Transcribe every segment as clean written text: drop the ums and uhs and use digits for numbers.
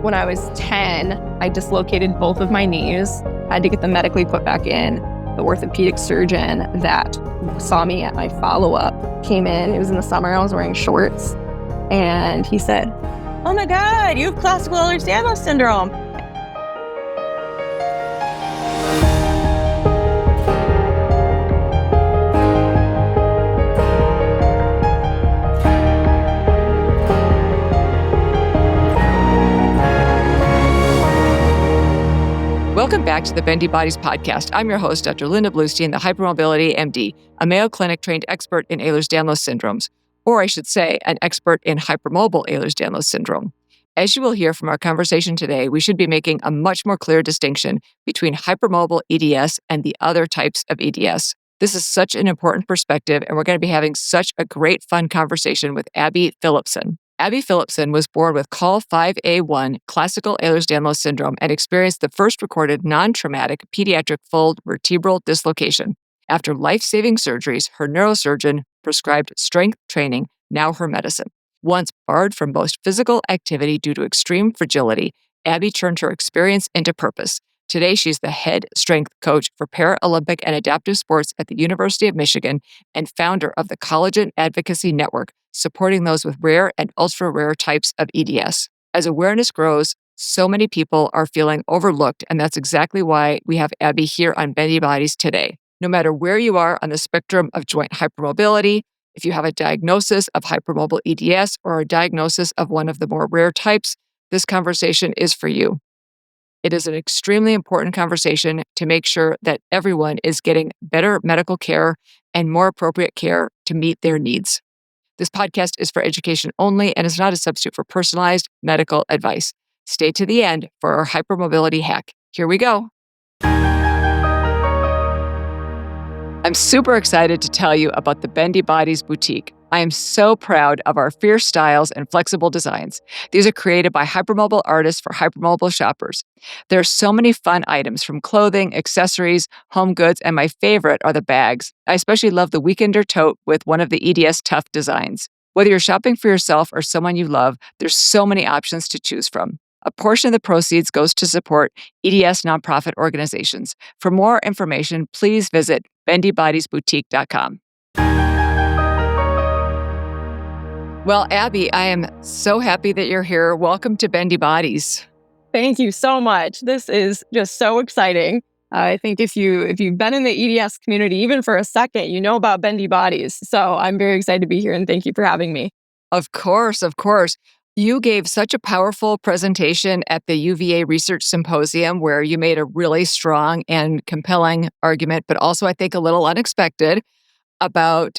When I was 10, I dislocated both of my knees. I had to get them medically put back in. The orthopedic surgeon that saw me at my follow-up came in. It was in the summer. I was wearing shorts. And he said, "Oh my God, you have classical Ehlers-Danlos syndrome." Welcome back to the Bendy Bodies podcast. I'm your host, Dr. Linda Bluestein, the Hypermobility MD, a Mayo Clinic-trained expert in Ehlers-Danlos syndromes, or I should say, an expert in hypermobile Ehlers-Danlos syndrome. As you will hear from our conversation today, we should be making a much more clear distinction between hypermobile EDS and the other types of EDS. This is such an important perspective, and we're going to be having such a great, fun conversation with Abbey Phillipson. Abbey Phillipson was born with COL5A1 classical Ehlers-Danlos syndrome and experienced the first recorded non-traumatic pediatric full vertebral dislocation. After life-saving surgeries, her neurosurgeon prescribed strength training, now her medicine. Once barred from most physical activity due to extreme fragility, Abbey turned her experience into purpose. Today, she's the head strength coach for Paralympic and Adaptive Sports at the University of Michigan and founder of the Collagen Advocacy Network, supporting those with rare and ultra-rare types of EDS. As awareness grows, so many people are feeling overlooked, and that's exactly why we have Abbey here on Bendy Bodies today. No matter where you are on the spectrum of joint hypermobility, if you have a diagnosis of hypermobile EDS or a diagnosis of one of the more rare types, this conversation is for you. It is an extremely important conversation to make sure that everyone is getting better medical care and more appropriate care to meet their needs. This podcast is for education only and is not a substitute for personalized medical advice. Stay to the end for our hypermobility hack. Here we go. I'm super excited to tell you about the Bendy Bodies Boutique. I am so proud of our fierce styles and flexible designs. These are created by hypermobile artists for hypermobile shoppers. There are so many fun items from clothing, accessories, home goods, and my favorite are the bags. I especially love the Weekender tote with one of the EDS Tough designs. Whether you're shopping for yourself or someone you love, there's so many options to choose from. A portion of the proceeds goes to support EDS nonprofit organizations. For more information, please visit bendybodiesboutique.com. Well, Abbey, I am so happy that you're here. Welcome to Bendy Bodies. Thank you so much. This is just so exciting. I think if you've been in the EDS community even for a second, you know about Bendy Bodies. So I'm very excited to be here, and thank you for having me. Of course, of course. You gave such a powerful presentation at the UVA Research Symposium where you made a really strong and compelling argument, but also I think a little unexpected about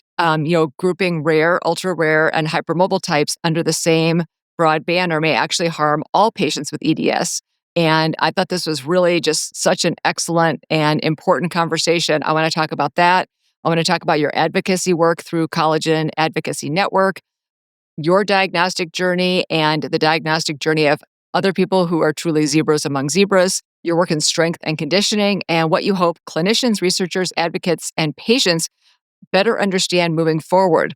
grouping rare, ultra-rare, and hypermobile types under the same broad banner may actually harm all patients with EDS. And I thought this was really just such an excellent and important conversation. I want to talk about that. I want to talk about your advocacy work through Collagen Advocacy Network, your diagnostic journey and the diagnostic journey of other people who are truly zebras among zebras, your work in strength and conditioning, and what you hope clinicians, researchers, advocates, and patients better understand moving forward.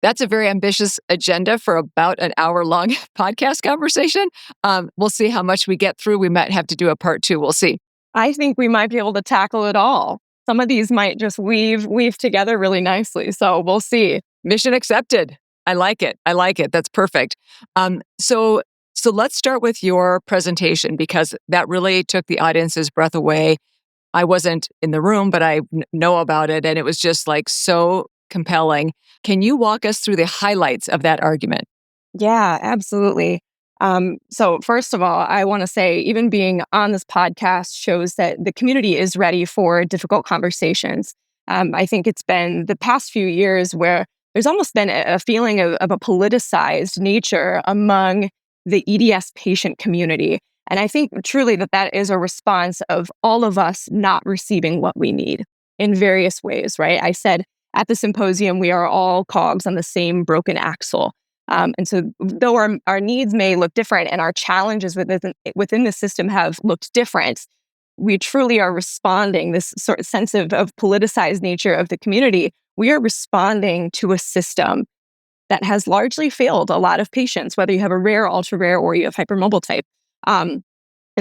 That's a very ambitious agenda for about an hour-long podcast conversation. We'll see how much we get through. We might have to do a part 2. We'll see. I think we might be able to tackle it all. Some of these might just weave together really nicely. So we'll see. Mission accepted. I like it. That's perfect. So let's start with your presentation because that really took the audience's breath away. I wasn't in the room, but I know about it, and it was just like so compelling. Can you walk us through the highlights of that argument? Yeah, absolutely. So first of all, I want to say even being on this podcast shows that the community is ready for difficult conversations. I think it's been the past few years where there's almost been a feeling of a politicized nature among the EDS patient community. And I think truly that is a response of all of us not receiving what we need in various ways, right? I said at the symposium, we are all cogs on the same broken axle. And so though our needs may look different and our challenges within the system have looked different, we truly are responding, this sort of sense of politicized nature of the community. We are responding to a system that has largely failed a lot of patients, whether you have a rare, ultra rare, or you have hypermobile type. And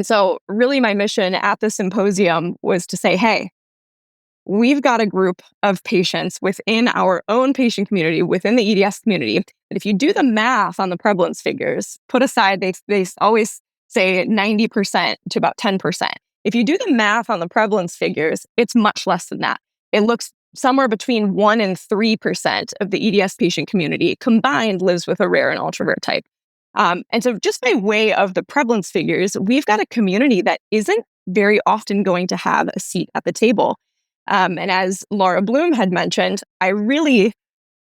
so really my mission at the symposium was to say, hey, we've got a group of patients within our own patient community, within the EDS community, that if you do the math on the prevalence figures, put aside, they always say 90% to about 10%. If you do the math on the prevalence figures, it's much less than that. It looks somewhere between 1 and 3% of the EDS patient community combined lives with a rare and ultra rare type. And so just by way of the prevalence figures, we've got a community that isn't very often going to have a seat at the table. And as Laura Bloom had mentioned, I really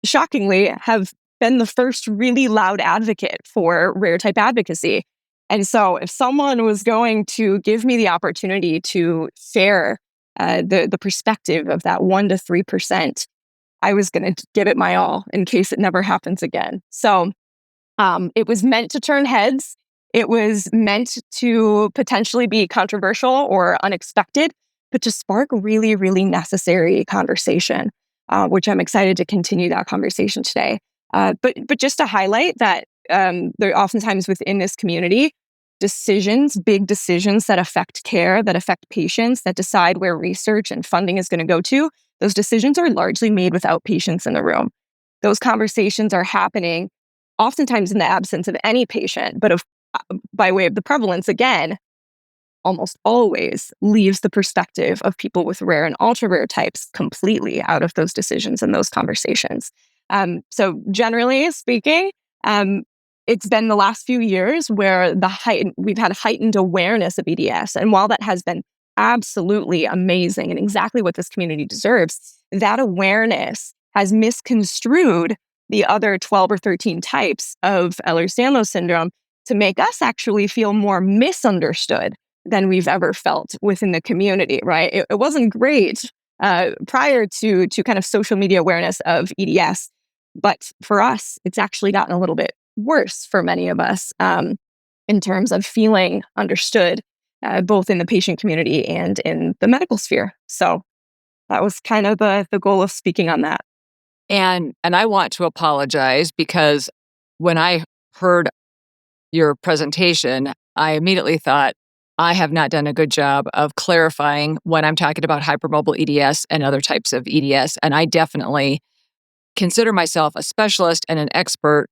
shockingly have been the first really loud advocate for rare type advocacy. And so if someone was going to give me the opportunity to share the perspective of that 1 to 3%, I was going to give it my all in case it never happens again. So it was meant to turn heads. It was meant to potentially be controversial or unexpected, but to spark really, really necessary conversation, which I'm excited to continue that conversation today. But just to highlight that there are oftentimes within this community, big decisions that affect care, that affect patients, that decide where research and funding is going to go to, those decisions are largely made without patients in the room. Those conversations are happening oftentimes in the absence of any patient, but by way of the prevalence, again, almost always leaves the perspective of people with rare and ultra rare types completely out of those decisions and those conversations. So generally speaking, it's been the last few years where we've had heightened awareness of EDS. And while that has been absolutely amazing and exactly what this community deserves, that awareness has misconstrued the other 12 or 13 types of Ehlers-Danlos syndrome to make us actually feel more misunderstood than we've ever felt within the community, right? It wasn't great prior to kind of social media awareness of EDS, but for us, it's actually gotten a little bit worse for many of us in terms of feeling understood, both in the patient community and in the medical sphere. So that was kind of the goal of speaking on that. And I want to apologize because when I heard your presentation, I immediately thought, I have not done a good job of clarifying when I'm talking about hypermobile EDS and other types of EDS. And I definitely consider myself a specialist and an expert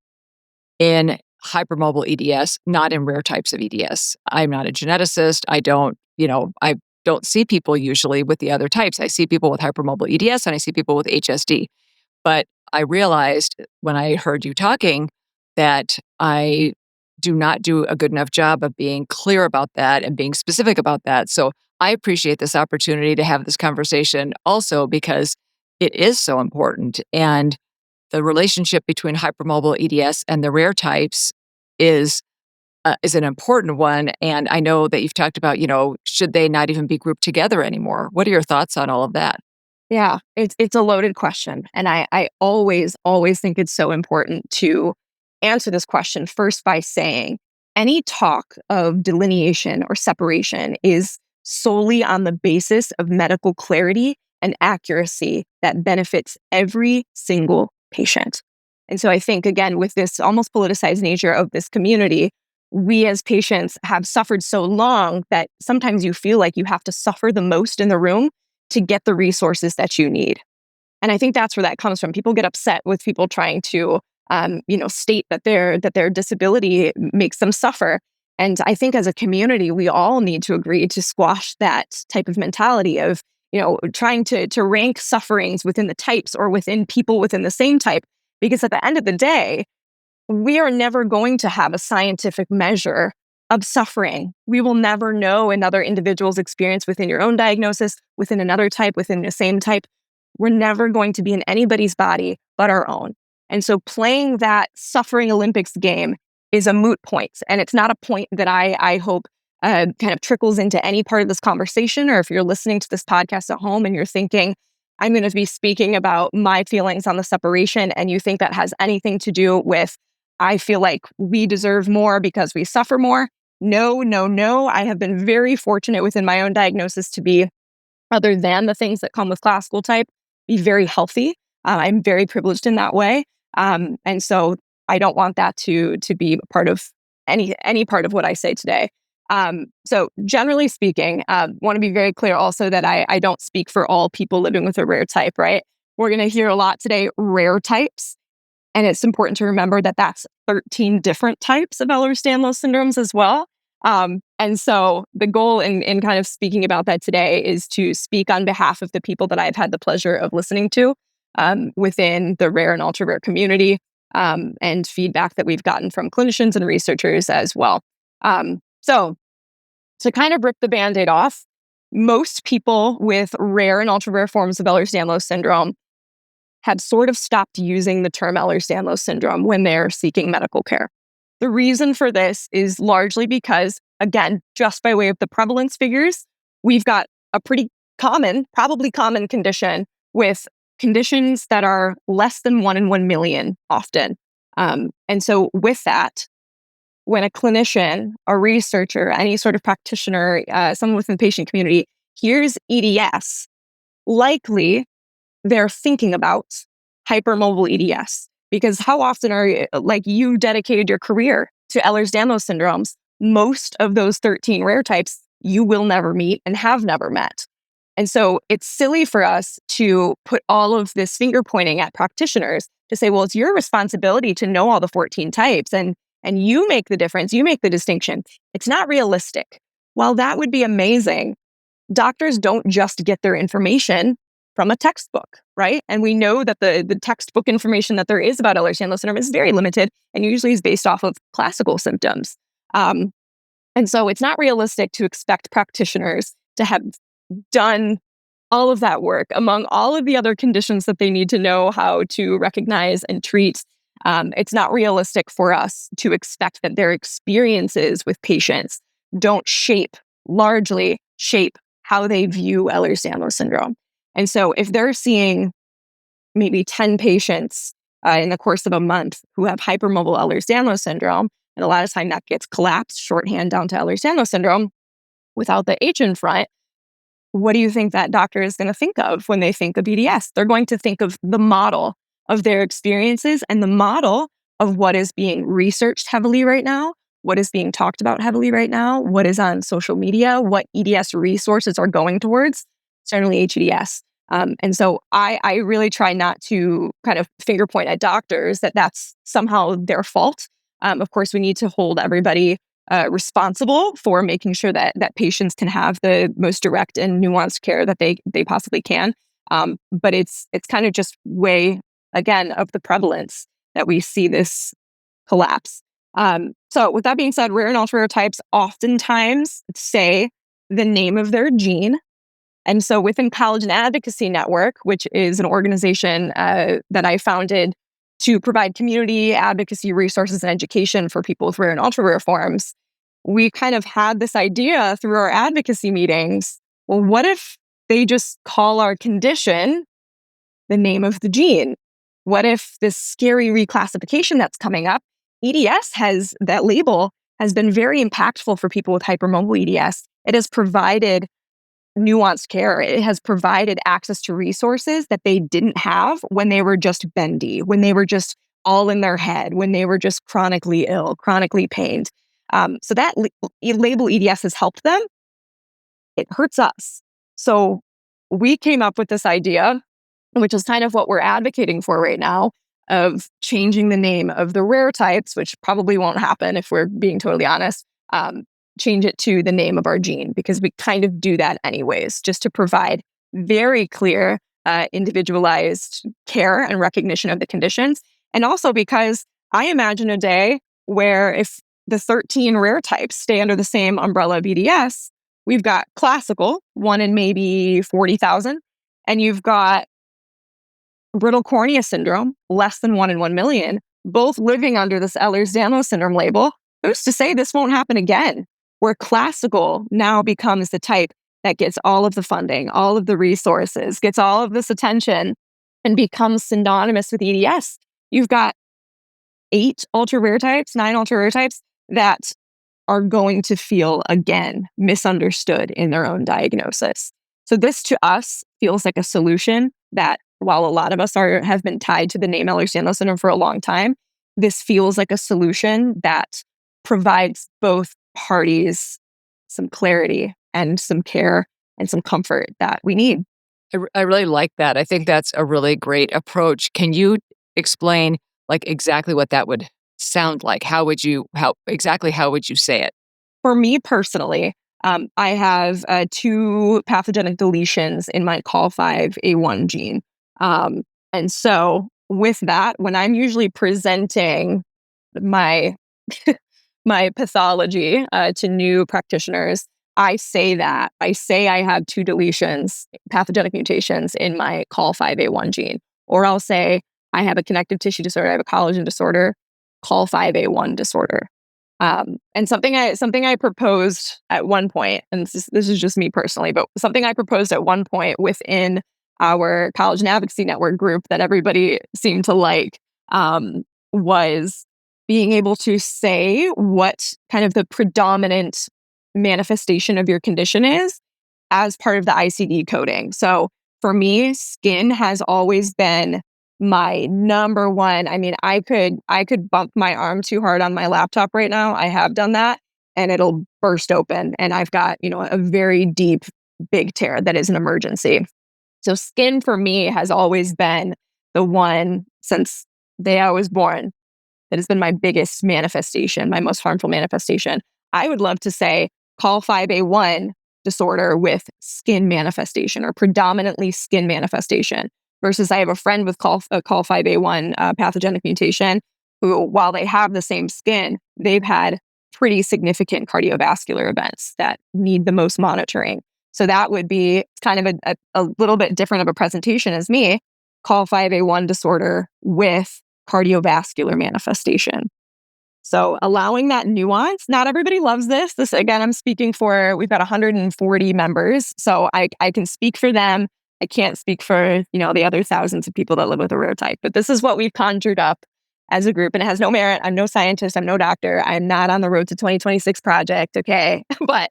in hypermobile EDS, not in rare types of EDS. I'm not a geneticist. I don't see people usually with the other types. I see people with hypermobile EDS and I see people with HSD. But I realized when I heard you talking that I do not do a good enough job of being clear about that and being specific about that. So I appreciate this opportunity to have this conversation also because it is so important. And the relationship between hypermobile EDS and the rare types is an important one. And I know that you've talked about, should they not even be grouped together anymore? What are your thoughts on all of that? Yeah, it's a loaded question. And I always think it's so important to answer this question first by saying any talk of delineation or separation is solely on the basis of medical clarity and accuracy that benefits every single patient. And so I think, again, with this almost politicized nature of this community, we as patients have suffered so long that sometimes you feel like you have to suffer the most in the room to get the resources that you need. And I think that's where that comes from. People get upset with people trying to, state that their disability makes them suffer. And I think as a community, we all need to agree to squash that type of mentality of, trying to rank sufferings within the types or within people within the same type. Because at the end of the day, we are never going to have a scientific measure of suffering. We will never know another individual's experience within your own diagnosis, within another type, within the same type. We're never going to be in anybody's body but our own. And so playing that suffering Olympics game is a moot point. And it's not a point that I hope kind of trickles into any part of this conversation. Or if you're listening to this podcast at home and you're thinking, I'm going to be speaking about my feelings on the separation, and you think that has anything to do with, I feel like we deserve more because we suffer more. No. I have been very fortunate within my own diagnosis to be, other than the things that come with classical type, be very healthy. I'm very privileged in that way. And so I don't want that to be a part of any part of what I say today. So generally speaking, want to be very clear also that I don't speak for all people living with a rare type, right? We're going to hear a lot today, rare types. And it's important to remember that that's 13 different types of Ehlers-Danlos syndromes as well. And so the goal in kind of speaking about that today is to speak on behalf of the people that I've had the pleasure of listening to within the rare and ultra rare community, and feedback that we've gotten from clinicians and researchers as well. So to kind of rip the Band-Aid off, most people with rare and ultra rare forms of Ehlers-Danlos syndrome have sort of stopped using the term Ehlers-Danlos syndrome when they're seeking medical care. The reason for this is largely because, again, just by way of the prevalence figures, we've got a pretty common, probably common condition with conditions that are less than 1 in 1 million often. And so with that, when a clinician, a researcher, any sort of practitioner, someone within the patient community hears EDS, likely they're thinking about hypermobile EDS. Because how often are you, like you dedicated your career to Ehlers-Danlos syndromes? Most of those 13 rare types you will never meet and have never met. And so it's silly for us to put all of this finger pointing at practitioners to say, well, it's your responsibility to know all the 14 types and you make the difference, you make the distinction. It's not realistic. While that would be amazing, doctors don't just get their information from a textbook, right? And we know that the textbook information that there is about Ehlers-Danlos syndrome is very limited and usually is based off of classical symptoms. And so it's not realistic to expect practitioners to have done all of that work among all of the other conditions that they need to know how to recognize and treat. It's not realistic for us to expect that their experiences with patients don't largely shape how they view Ehlers-Danlos syndrome. And so if they're seeing maybe 10 patients in the course of a month who have hypermobile Ehlers-Danlos syndrome, and a lot of time that gets collapsed shorthand down to Ehlers-Danlos syndrome without the H in front, what do you think that doctor is going to think of when they think of EDS? They're going to think of the model of their experiences and the model of what is being researched heavily right now, what is being talked about heavily right now, what is on social media, what EDS resources are going towards, certainly HEDS. And so I really try not to kind of finger point at doctors that that's somehow their fault. Of course, we need to hold everybody responsible for making sure that patients can have the most direct and nuanced care that they possibly can. But it's kind of just way, again, of the prevalence that we see this collapse. So with that being said, rare and ultra rare types oftentimes say the name of their gene. And so within Collagen Advocacy Network, which is an organization that I founded to provide community advocacy resources and education for people with rare and ultra rare forms, we kind of had this idea through our advocacy meetings. Well, what if they just call our condition the name of the gene? What if this scary reclassification that's coming up, EDS that label has been very impactful for people with hypermobile EDS. It has provided nuanced care. It has provided access to resources that they didn't have when they were just bendy, when they were just all in their head, when they were just chronically ill, chronically pained. So that label EDS has helped them. It hurts us. So we came up with this idea, which is kind of what we're advocating for right now, of changing the name of the rare types, which probably won't happen if we're being totally honest. Change it to the name of our gene, because we kind of do that anyways, just to provide very clear, individualized care and recognition of the conditions. And also because I imagine a day where if the 13 rare types stay under the same umbrella of EDS, we've got classical, 1 in maybe 40,000, and you've got brittle cornea syndrome, less than 1 in 1 million, both living under this Ehlers-Danlos syndrome label. Who's to say this won't happen again? Where classical now becomes the type that gets all of the funding, all of the resources, gets all of this attention, and becomes synonymous with EDS. You've got 9 ultra rare types that are going to feel, again, misunderstood in their own diagnosis. So this to us feels like a solution that, while a lot of us have been tied to the name Ehlers-Danlos syndrome for a long time, this feels like a solution that provides both parties some clarity and some care and some comfort that we need. I really like that. I think that's a really great approach. Can you explain like exactly what that would sound like? How would you say it? For me personally, I have 2 pathogenic deletions in my COL5A1 gene. And so with that, when I'm usually presenting my my pathology to new practitioners, I say I have 2 deletions, pathogenic mutations in my COL5A1 gene. Or I'll say I have a connective tissue disorder, I have a collagen disorder, COL5A1 disorder. And something I proposed at one point, and this is just me personally, but something I proposed at one point within our Collagen Advocacy Network group that everybody seemed to like, was being able to say what kind of the predominant manifestation of your condition is as part of the ICD coding. So for me, skin has always been my number one. I mean, I could bump my arm too hard on my laptop right now. I have done that and it'll burst open and I've got, a very deep, big tear that is an emergency. So skin for me has always been the one since the day I was born that has been my biggest manifestation, my most harmful manifestation. I would love to say COL5A1 disorder with skin manifestation or predominantly skin manifestation versus I have a friend with COL5A1 pathogenic mutation who, while they have the same skin, they've had pretty significant cardiovascular events that need the most monitoring. So that would be kind of a little bit different of a presentation as me, COL5A1 disorder with cardiovascular manifestation. So allowing that nuance, not everybody loves this. This, again, I'm speaking for, we've got 140 members. So I can speak for them. I can't speak for, the other thousands of people that live with a rare type. But this is what we've conjured up as a group. And it has no merit. I'm no scientist. I'm no doctor. I'm not on the Road to 2026 project. Okay. But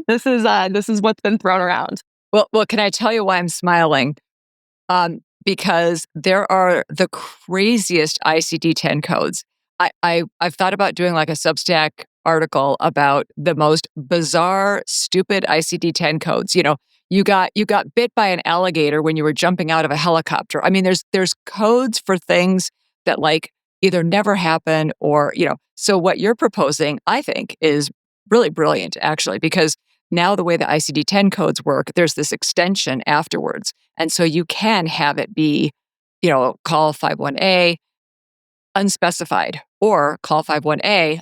this is what's been thrown around. Well, can I tell you why I'm smiling? Because there are the craziest ICD-10 codes. I've thought about doing like a Substack article about the most bizarre, stupid ICD-10 codes. You got bit by an alligator when you were jumping out of a helicopter. I mean, there's codes for things that like either never happen or, So what you're proposing, I think, is really brilliant, actually, because now the way the ICD-10 codes work, there's this extension afterwards. And so you can have it be, COL51A, unspecified, or COL51A,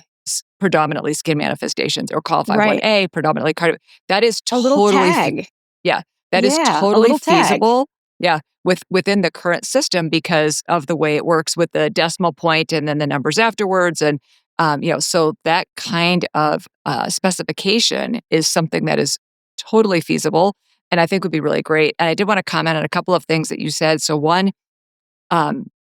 predominantly skin manifestations, or COL51A, predominantly cardio. That is a little totally, tag. that is a totally little tag. feasible. Yeah, within the current system because of the way it works with the decimal point and then the numbers afterwards. And, so that kind of specification is something that is totally feasible and I think would be really great. And I did want to comment on a couple of things that you said. So one,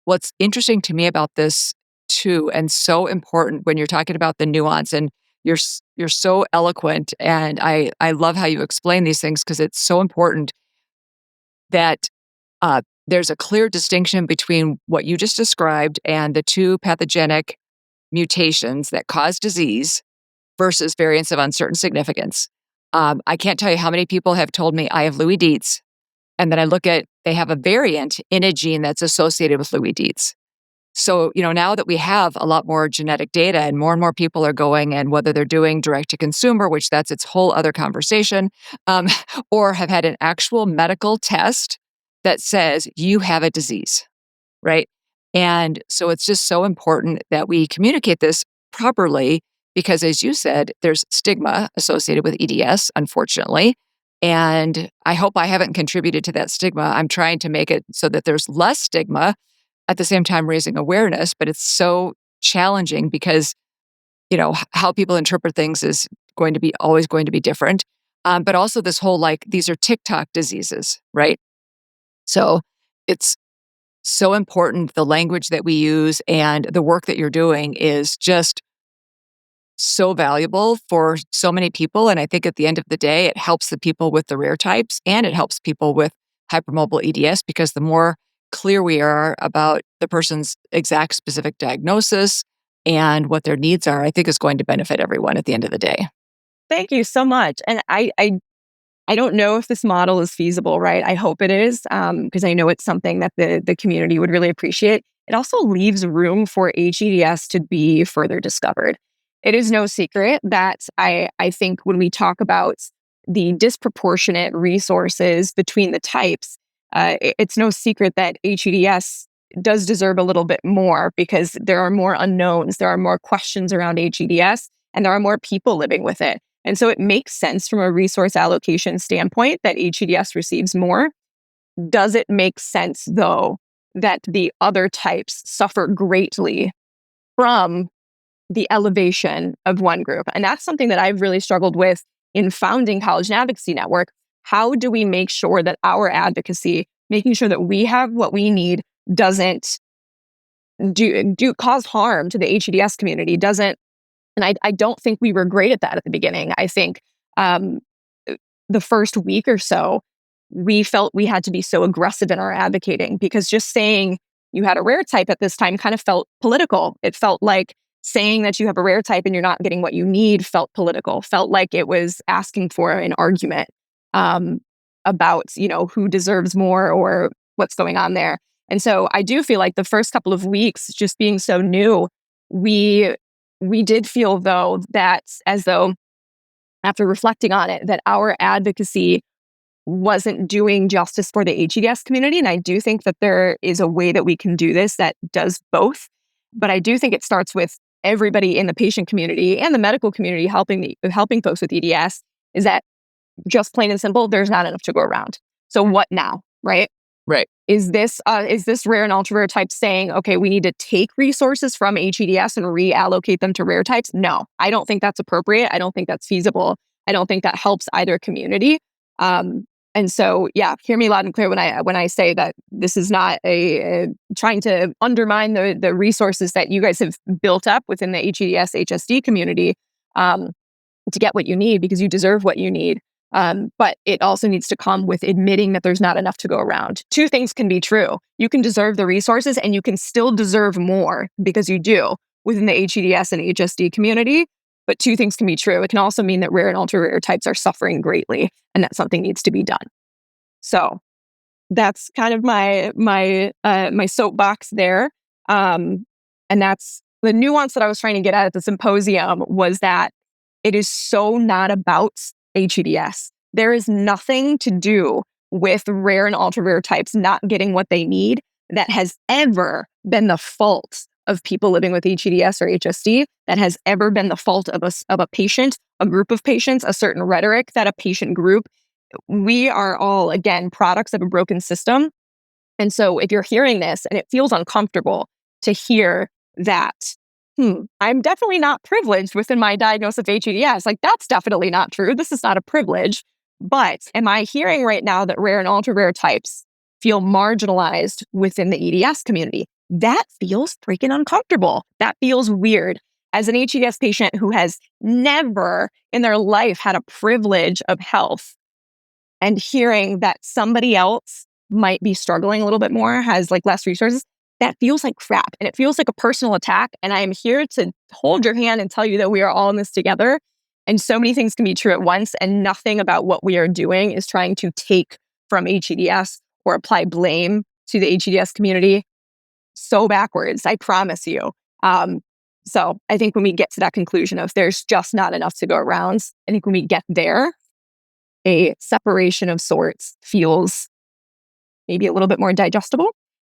what's interesting to me about this too, and so important when you're talking about the nuance, and you're so eloquent, and I love how you explain these things because it's so important that there's a clear distinction between what you just described and the 2 pathogenic mutations that cause disease versus variants of uncertain significance. I can't tell you how many people have told me I have Lewy Dietz, and then I look at, they have a variant in a gene that's associated with Lewy Dietz. So, now that we have a lot more genetic data and more people are going, and whether they're doing direct to consumer, which that's its whole other conversation, or have had an actual medical test that says you have a disease, right? And so it's just so important that we communicate this properly because, as you said, there's stigma associated with EDS, unfortunately. And I hope I haven't contributed to that stigma. I'm trying to make it so that there's less stigma, at the same time raising awareness, but it's so challenging because, how people interpret things is always going to be different. But also this whole, these are TikTok diseases, right? So it's so important. The language that we use and the work that you're doing is just so valuable for so many people. And I think at the end of the day, it helps the people with the rare types and it helps people with hypermobile EDS because the more clear we are about the person's exact specific diagnosis and what their needs are, I think is going to benefit everyone at the end of the day. Thank you so much. And I don't know if this model is feasible, right? I hope it is, because I know it's something that the community would really appreciate. It also leaves room for HEDS to be further discovered. It is no secret that I think when we talk about the disproportionate resources between the types, it's no secret that HEDS does deserve a little bit more because there are more unknowns, there are more questions around HEDS, and there are more people living with it. And so it makes sense from a resource allocation standpoint that HEDS receives more. Does it make sense, though, that the other types suffer greatly from the elevation of one group? And that's something that I've really struggled with in founding Collagen Advocacy Network. How do we make sure that our advocacy, making sure that we have what we need, doesn't cause harm to the HEDS community, doesn't. And I don't think we were great at that at the beginning. I think the first week or so, we felt we had to be so aggressive in our advocating because just saying you had a rare type at this time kind of felt political. It felt like saying that you have a rare type and you're not getting what you need felt political, felt like it was asking for an argument about, who deserves more or what's going on there. And so I do feel like the first couple of weeks, just being so new, we did feel, though, that as though, after reflecting on it, that our advocacy wasn't doing justice for the HEDS community. And I do think that there is a way that we can do this that does both. But I do think it starts with everybody in the patient community and the medical community helping folks with EDS, is that just plain and simple, there's not enough to go around. So what now, right? Right. Is this rare and ultra rare types saying, okay, we need to take resources from HEDS and reallocate them to rare types? No, I don't think that's appropriate. I don't think that's feasible. I don't think that helps either community. And so, yeah, hear me loud and clear when I say that this is not a trying to undermine the resources that you guys have built up within the HEDS HSD community to get what you need, because you deserve what you need. But it also needs to come with admitting that there's not enough to go around. Two things can be true. You can deserve the resources and you can still deserve more, because you do, within the HEDS and HSD community. But two things can be true. It can also mean that rare and ultra rare types are suffering greatly and that something needs to be done. So that's kind of my soapbox there. And that's the nuance that I was trying to get at the symposium, was that it is so not about HEDS. There is nothing to do with rare and ultra rare types not getting what they need that has ever been the fault of people living with HEDS or HSD, that has ever been the fault of a patient, a group of patients, a certain rhetoric that a patient group. We are all, again, products of a broken system. And so if you're hearing this and it feels uncomfortable to hear that, I'm definitely not privileged within my diagnosis of HEDS. Like, that's definitely not true. This is not a privilege. But am I hearing right now that rare and ultra rare types feel marginalized within the EDS community? That feels freaking uncomfortable. That feels weird. As an HEDS patient who has never in their life had a privilege of health, and hearing that somebody else might be struggling a little bit more, has like less resources, that feels like crap. And it feels like a personal attack. And I am here to hold your hand and tell you that we are all in this together. And so many things can be true at once. And nothing about what we are doing is trying to take from HEDS or apply blame to the HEDS community. So backwards, I promise you. So I think when we get to that conclusion of there's just not enough to go around, I think when we get there, a separation of sorts feels maybe a little bit more digestible.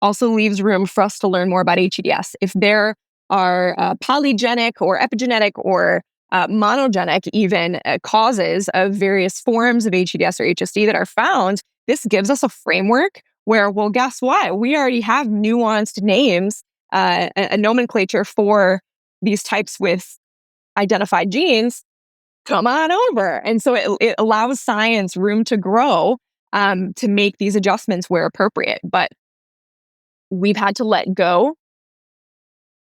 Also leaves room for us to learn more about HEDS. If there are polygenic or epigenetic or monogenic even causes of various forms of HEDS or HSD that are found, this gives us a framework where, well, guess what? We already have nuanced names, a nomenclature for these types with identified genes. Come on over. And so it allows science room to grow to make these adjustments where appropriate. But we've had to let go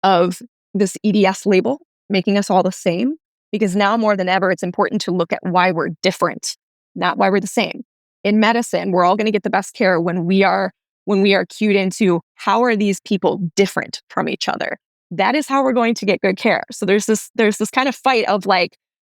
of this EDS label, making us all the same, because now more than ever, it's important to look at why we're different, not why we're the same. In medicine, we're all going to get the best care when we are cued into how are these people different from each other. That is how we're going to get good care. So there's this kind of fight of like,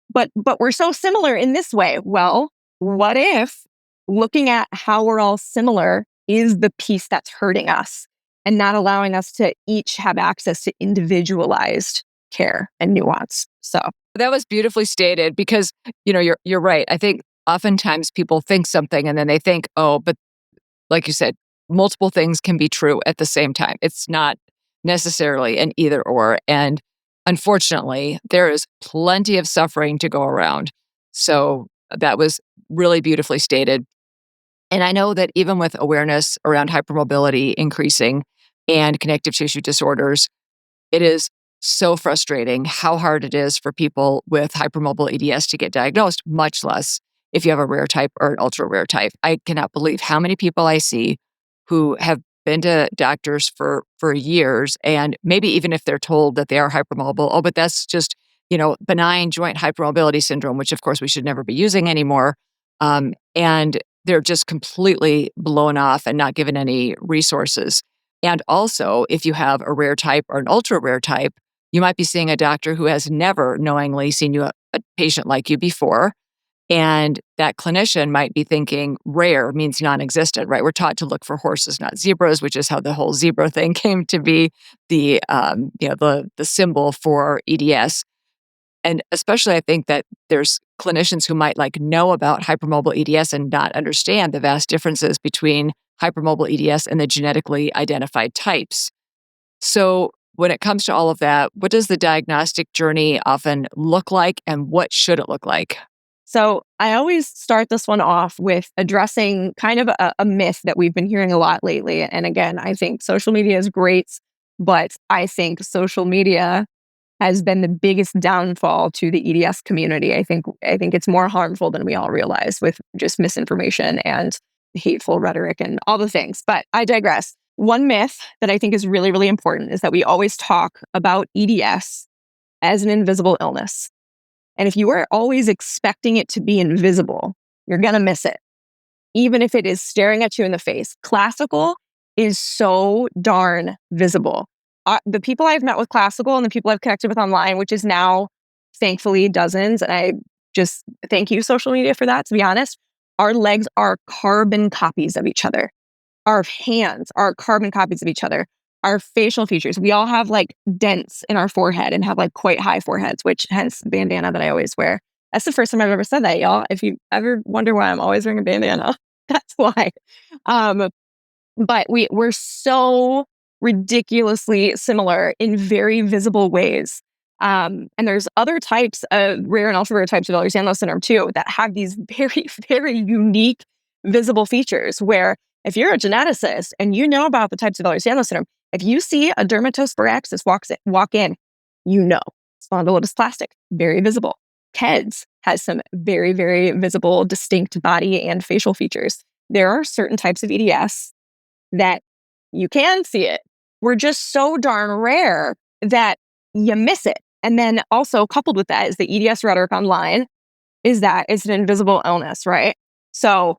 but we're so similar in this way. Well, what if looking at how we're all similar is the piece that's hurting us and not allowing us to each have access to individualized care and nuance? So that was beautifully stated because, you're right. I think oftentimes people think something and then they think, oh, but like you said, multiple things can be true at the same time. It's not necessarily an either or. And unfortunately, there is plenty of suffering to go around. So that was really beautifully stated. And I know that even with awareness around hypermobility increasing and connective tissue disorders, it is so frustrating how hard it is for people with hypermobile EDS to get diagnosed, much less if you have a rare type or an ultra rare type. I cannot believe how many people I see who have been to doctors for years, and maybe even if they're told that they are hypermobile, oh, but that's just, benign joint hypermobility syndrome, which of course we should never be using anymore. And they're just completely blown off and not given any resources. And also, if you have a rare type or an ultra rare type, you might be seeing a doctor who has never knowingly seen a patient like you before. And that clinician might be thinking rare means non-existent, right? We're taught to look for horses, not zebras, which is how the whole zebra thing came to be, the symbol for EDS. And especially, I think that there's clinicians who might know about hypermobile EDS and not understand the vast differences between hypermobile EDS and the genetically identified types. So when it comes to all of that, what does the diagnostic journey often look like and what should it look like? So I always start this one off with addressing kind of a myth that we've been hearing a lot lately. And again, I think social media is great, but I think social media has been the biggest downfall to the EDS community. I think it's more harmful than we all realize with just misinformation and hateful rhetoric and all the things. But I digress. One myth that I think is really, really important is that we always talk about EDS as an invisible illness. And if you are always expecting it to be invisible, you're going to miss it, even if it is staring at you in the face. Classical is so darn visible. The people I've met with classical and the people I've connected with online, which is now thankfully dozens, and I just thank you, social media, for that, to be honest, our legs are carbon copies of each other. Our hands are carbon copies of each other. Our facial features, we all have dents in our forehead and have quite high foreheads, which hence the bandana that I always wear. That's the first time I've ever said that, y'all. If you ever wonder why I'm always wearing a bandana, that's why. But we're so ridiculously similar in very visible ways. And there's other types of rare and ultra rare types of Ehlers-Danlos syndrome too that have these very, very unique visible features where if you're a geneticist and you know about the types of Ehlers-Danlos syndrome, if you see a dermatosporaxis walk in, spondylodysplastic, very visible. KEDS has some very, very visible, distinct body and facial features. There are certain types of EDS that you can see it. We're just so darn rare that you miss it. And then also coupled with that is the EDS rhetoric online is that it's an invisible illness, right? So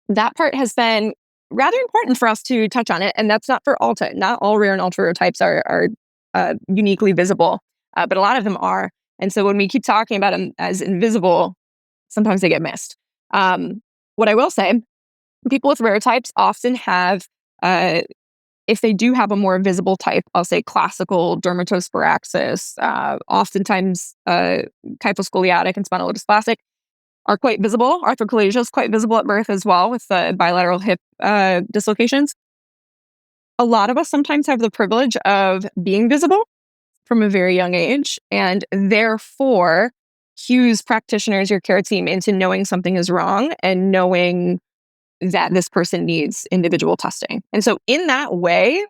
that part has been rather important for us to touch on it. And that's not for all types. Not all rare and ultra rare types are uniquely visible, but a lot of them are. And so when we keep talking about them as invisible, sometimes they get missed. What I will say, people with rare types often have, if they do have a more visible type, I'll say classical dermatosporaxis, oftentimes kyphoscoliotic and spondylodysplastic are quite visible. Arthrochalasia is quite visible at birth as well with bilateral hip dislocations. A lot of us sometimes have the privilege of being visible from a very young age, and therefore cues practitioners, your care team, into knowing something is wrong and knowing that this person needs individual testing. And so in that way,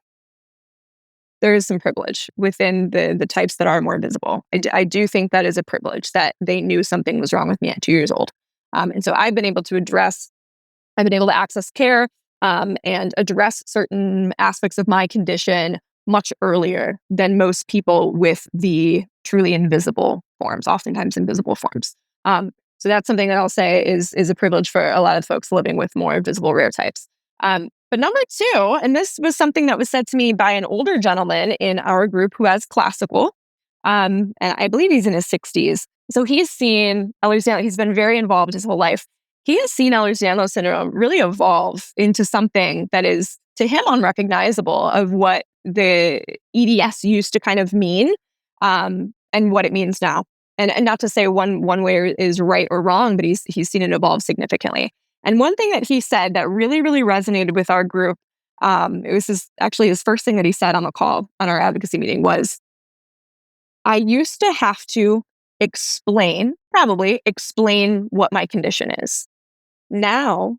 there is some privilege within the types that are more visible. I do think that is a privilege that they knew something was wrong with me at 2 years old. And so I've been able to access care and address certain aspects of my condition much earlier than most people with the truly invisible forms, oftentimes invisible forms. So that's something that I'll say is a privilege for a lot of folks living with more visible rare types. But number two, and this was something that was said to me by an older gentleman in our group who has classical, and I believe he's in his 60s. So he's seen Ehlers-Danlos, he's been very involved his whole life. He has seen Ehlers-Danlos syndrome really evolve into something that is, to him, unrecognizable of what the EDS used to kind of mean, and what it means now. And not to say one way is right or wrong, but he's seen it evolve significantly. And one thing that he said that really, really resonated with our group, it was actually his first thing that he said on the call on our advocacy meeting was, I used to have to probably explain what my condition is. Now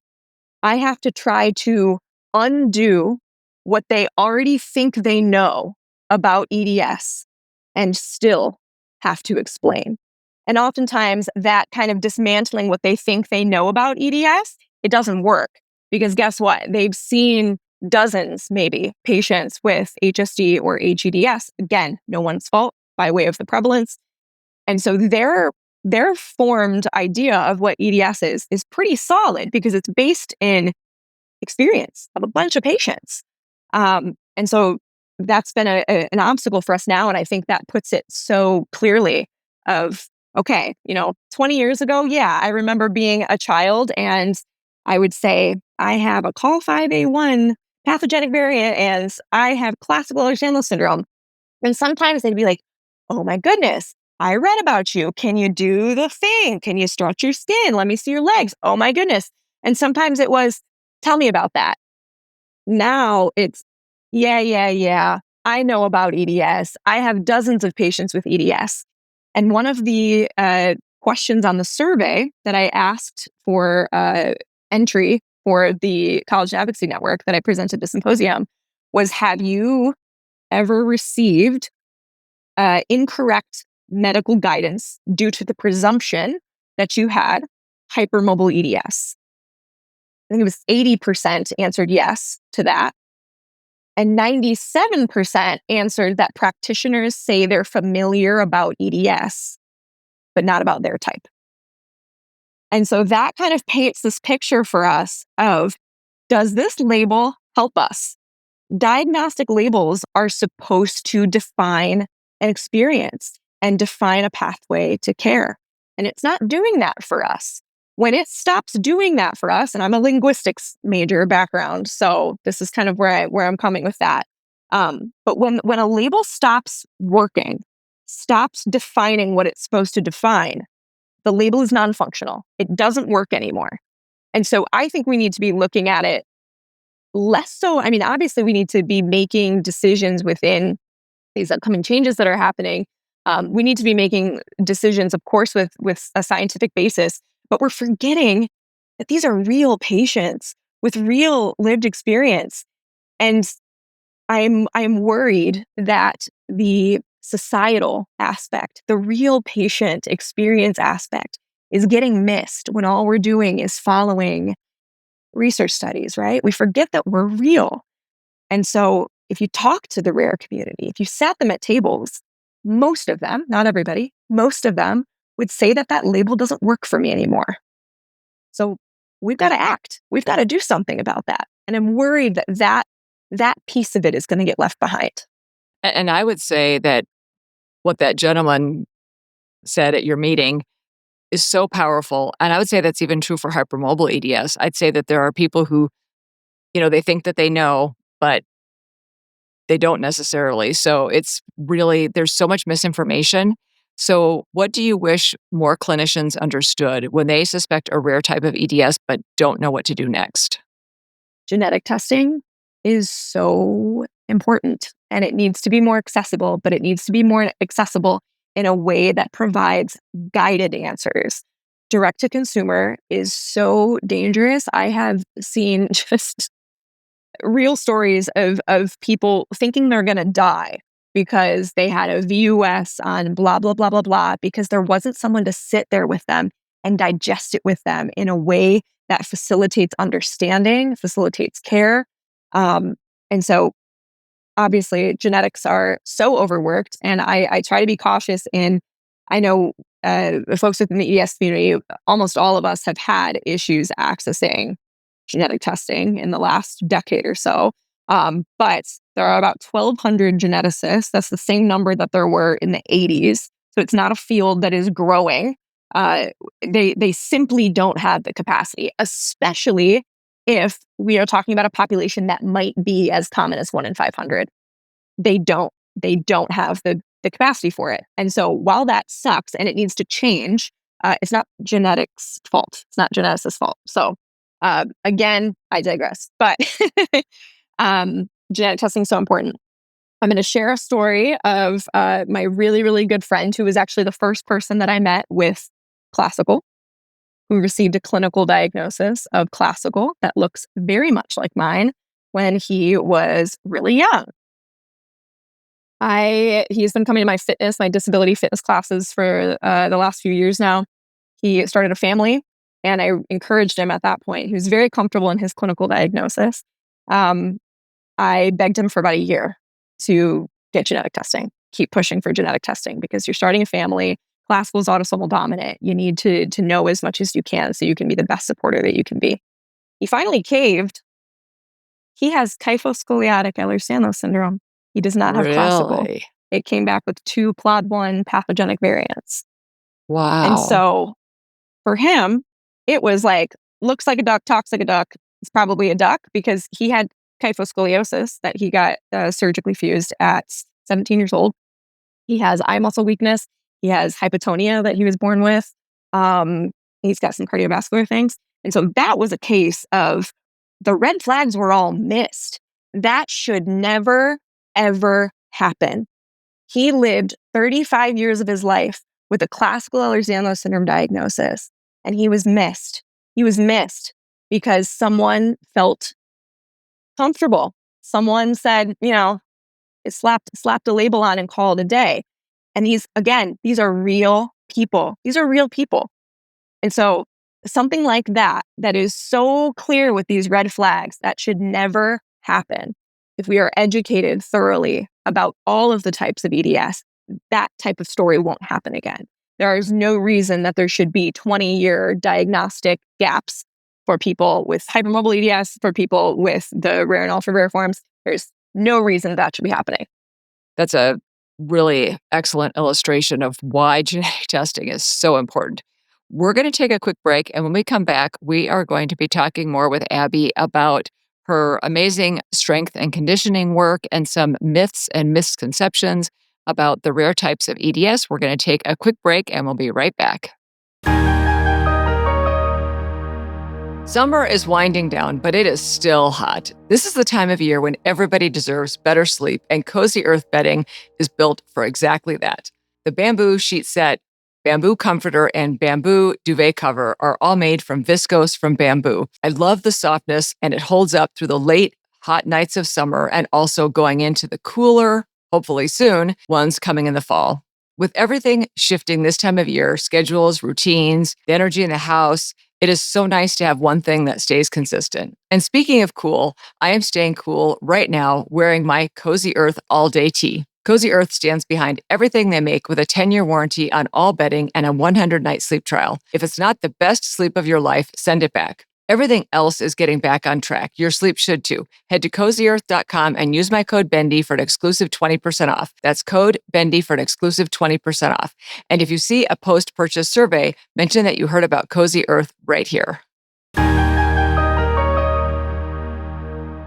I have to try to undo what they already think they know about EDS and still have to explain. And oftentimes that kind of dismantling what they think they know about EDS, it doesn't work because guess what? They've seen dozens, maybe, patients with HSD or HEDS. Again, no one's fault by way of the prevalence. And so their formed idea of what EDS is pretty solid because it's based in experience of a bunch of patients. And so that's been an obstacle for us now. And I think that puts it so clearly of, okay, 20 years ago, yeah, I remember being a child and I would say, I have a COL5A1 pathogenic variant and I have classical Ehlers-Danlos syndrome. And sometimes they'd be like, oh my goodness, I read about you. Can you do the thing? Can you stretch your skin? Let me see your legs. Oh my goodness. And sometimes it was, tell me about that. Now it's, yeah. I know about EDS. I have dozens of patients with EDS. And one of the questions on the survey that I asked for entry for the Collagen Advocacy Network that I presented at the symposium was, have you ever received incorrect medical guidance due to the presumption that you had hypermobile EDS? I think it was 80% answered yes to that. And 97% answered that practitioners say they're familiar about EDS, but not about their type. And so that kind of paints this picture for us of, does this label help us? Diagnostic labels are supposed to define an experience and define a pathway to care. And it's not doing that for us. When it stops doing that for us, and I'm a linguistics major background, so this is kind of where I'm coming with that. But when a label stops working, stops defining what it's supposed to define, the label is non-functional. It doesn't work anymore. And so I think we need to be looking at it less so. I mean, obviously, we need to be making decisions within these upcoming changes that are happening. We need to be making decisions, of course, with a scientific basis, but we're forgetting that these are real patients with real lived experience. And I'm worried that the societal aspect, the real patient experience aspect, is getting missed when all we're doing is following research studies, right? We forget that we're real. And so if you talk to the rare community, if you sat them at tables, most of them, not everybody, most of them would say that that label doesn't work for me anymore. So we've got to act. We've got to do something about that. And I'm worried that piece of it is going to get left behind. And I would say that what that gentleman said at your meeting is so powerful. And I would say that's even true for hypermobile EDS. I'd say that there are people who, they think that they know, but they don't necessarily. So it's really, there's so much misinformation. So what do you wish more clinicians understood when they suspect a rare type of EDS but don't know what to do next? Genetic testing is so important and it needs to be more accessible, but it needs to be more accessible in a way that provides guided answers. Direct to consumer is so dangerous. I have seen just real stories of people thinking they're going to die because they had a VUS on blah, blah, blah, blah, blah, because there wasn't someone to sit there with them and digest it with them in a way that facilitates understanding, facilitates care. And so obviously genetics are so overworked, and I try to be cautious. And I know folks within the EDS community, almost all of us have had issues accessing genetic testing in the last decade or so. But there are about 1,200 geneticists. That's the same number that there were in the 80s. So it's not a field that is growing. They simply don't have the capacity, especially if we are talking about a population that might be as common as 1 in 500. They don't have the capacity for it. And so while that sucks and it needs to change, it's not genetics' fault. It's not geneticists' fault. So again, I digress. But genetic testing is so important. I'm going to share a story of my really, really good friend who was actually the first person that I met with classical, who received a clinical diagnosis of classical that looks very much like mine when he was really young. He's been coming to my disability fitness classes for the last few years now. He started a family, and I encouraged him at that point. He was very comfortable in his clinical diagnosis. I begged him for about a year to get genetic testing, keep pushing for genetic testing, because you're starting a family. Classical is autosomal dominant. You need to know as much as you can so you can be the best supporter that you can be. He finally caved. He has kyphoscoliotic Ehlers-Danlos syndrome. He does not have classical. Really? It came back with 2 PLOD1 pathogenic variants. Wow. And so for him, it was like, looks like a duck, talks like a duck. It's probably a duck, because he had kyphoscoliosis that he got surgically fused at 17 years old. He has eye muscle weakness. He has hypotonia that he was born with. He's got some cardiovascular things. And so that was a case of the red flags were all missed. That should never, ever happen. He lived 35 years of his life with a classical Ehlers-Danlos syndrome diagnosis, and he was missed. He was missed because someone felt comfortable. Someone said, it slapped a label on and called it a day. And these are real people. These are real people. And so something like that is so clear with these red flags, that should never happen. If we are educated thoroughly about all of the types of EDS, that type of story won't happen again. There is no reason that there should be 20-year diagnostic gaps for people with hypermobile EDS, for people with the rare and ultra-rare forms. There's no reason that should be happening. That's a really excellent illustration of why genetic testing is so important. We're going to take a quick break, and when we come back, we are going to be talking more with Abbey about her amazing strength and conditioning work and some myths and misconceptions about the rare types of EDS. We're going to take a quick break, and we'll be right back. Summer is winding down, but it is still hot. This is the time of year when everybody deserves better sleep, and Cozy Earth bedding is built for exactly that. The bamboo sheet set, bamboo comforter, and bamboo duvet cover are all made from viscose from bamboo. I love the softness, and it holds up through the late, hot nights of summer and also going into the cooler, hopefully soon, ones coming in the fall. With everything shifting this time of year, schedules, routines, the energy in the house, it is so nice to have one thing that stays consistent. And speaking of cool, I am staying cool right now wearing my Cozy Earth all-day tee. Cozy Earth stands behind everything they make with a 10-year warranty on all bedding and a 100-night sleep trial. If it's not the best sleep of your life, send it back. Everything else is getting back on track. Your sleep should too. Head to CozyEarth.com and use my code Bendy for an exclusive 20% off. That's code Bendy for an exclusive 20% off. And if you see a post-purchase survey, mention that you heard about Cozy Earth right here.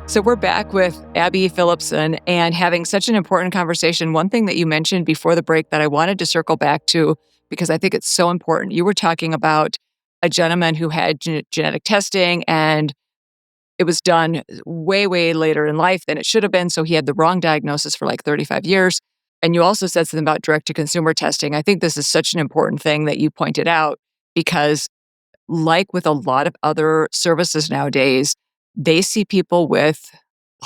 So we're back with Abbey Phillipson and having such an important conversation. One thing that you mentioned before the break that I wanted to circle back to, because I think it's so important. You were talking about a gentleman who had genetic testing, and it was done way, way later in life than it should have been. So he had the wrong diagnosis for like 35 years. And you also said something about direct-to-consumer testing. I think this is such an important thing that you pointed out, because like with a lot of other services nowadays, they see people with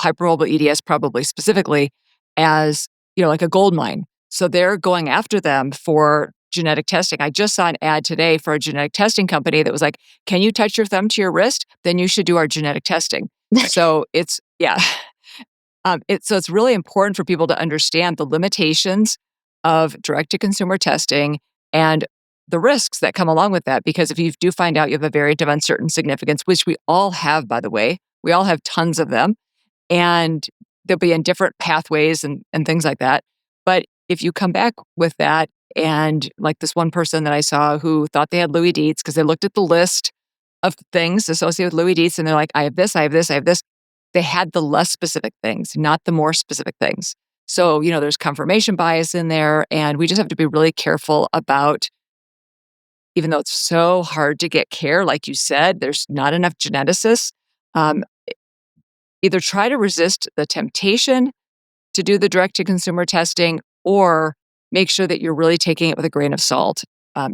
hypermobile EDS probably specifically as, like a gold mine. So they're going after them for genetic testing. I just saw an ad today for a genetic testing company that was like, can you touch your thumb to your wrist? Then you should do our genetic testing. So it's really important for people to understand the limitations of direct-to-consumer testing and the risks that come along with that. Because if you do find out you have a variant of uncertain significance, which we all have, by the way, we all have tons of them, and they'll be in different pathways and things like that. But if you come back with that And like this one person that I saw who thought they had Louis Dietz because they looked at the list of things associated with Louis Dietz and they're like, I have this, I have this, I have this. They had the less specific things, not the more specific things. So, there's confirmation bias in there. And we just have to be really careful about, even though it's so hard to get care, like you said, there's not enough geneticists. Um, Either try to resist the temptation to do the direct-to-consumer testing or make sure that you're really taking it with a grain of salt.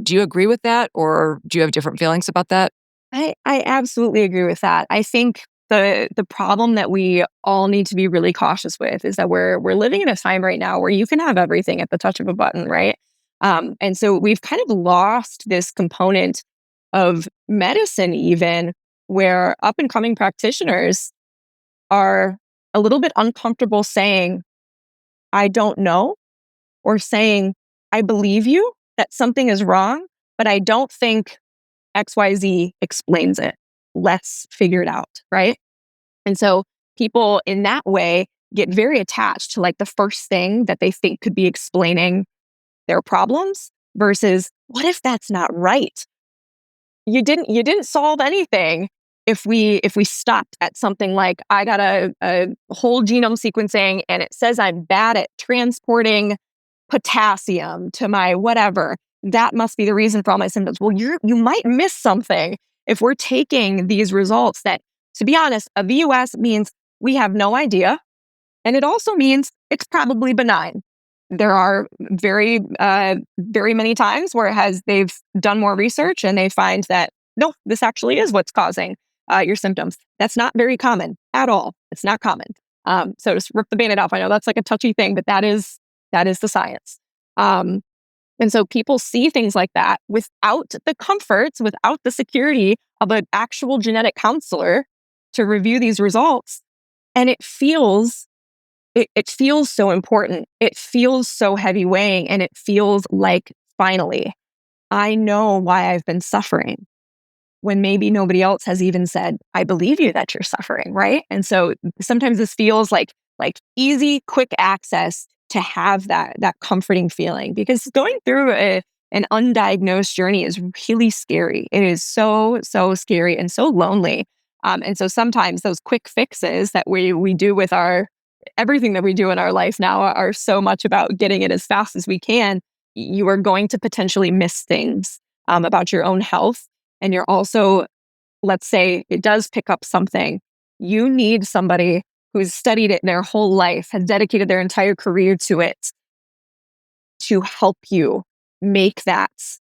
Do you agree with that, or do you have different feelings about that? I absolutely agree with that. I think the problem that we all need to be really cautious with is that we're living in a time right now where you can have everything at the touch of a button, right? And so we've kind of lost this component of medicine, even where up and coming practitioners are a little bit uncomfortable saying, I don't know, or saying, I believe you that something is wrong, but I don't think XYZ explains it. Let's figure it out. Right. And so people in that way get very attached to like the first thing that they think could be explaining their problems versus what if that's not right? You didn't solve anything if we stopped at something like I got a whole genome sequencing and it says I'm bad at transporting potassium to my whatever. That must be the reason for all my symptoms. Well, you might miss something if we're taking these results that, to be honest, a VUS means we have no idea. And it also means it's probably benign. There are very many times where they've done more research and they find that, no, this actually is what's causing your symptoms. That's not very common at all. It's not common. So just rip the Band-Aid off. I know that's like a touchy thing, but that is the science. And so people see things like that without the comforts, without the security of an actual genetic counselor to review these results. And it feels so important. It feels so heavy weighing, and it feels like, finally, I know why I've been suffering when maybe nobody else has even said, I believe you that you're suffering, right? And so sometimes this feels like easy, quick access to have that comforting feeling, because going through an undiagnosed journey is really scary. It is so, so scary and so lonely. And so sometimes those quick fixes that we do with everything that we do in our life now are so much about getting it as fast as we can. You are going to potentially miss things about your own health. And you're also, let's say it does pick up something, you need somebody who's studied it their whole life, has dedicated their entire career to it, to help you make sense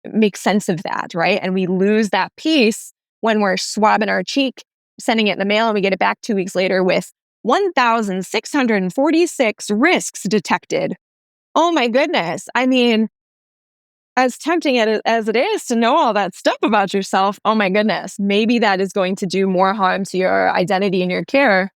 of that, right? And we lose that piece when we're swabbing our cheek, sending it in the mail, and we get it back 2 weeks later with 1,646 risks detected. Oh my goodness. I mean, as tempting as it is to know all that stuff about yourself, oh my goodness, maybe that is going to do more harm to your identity and your care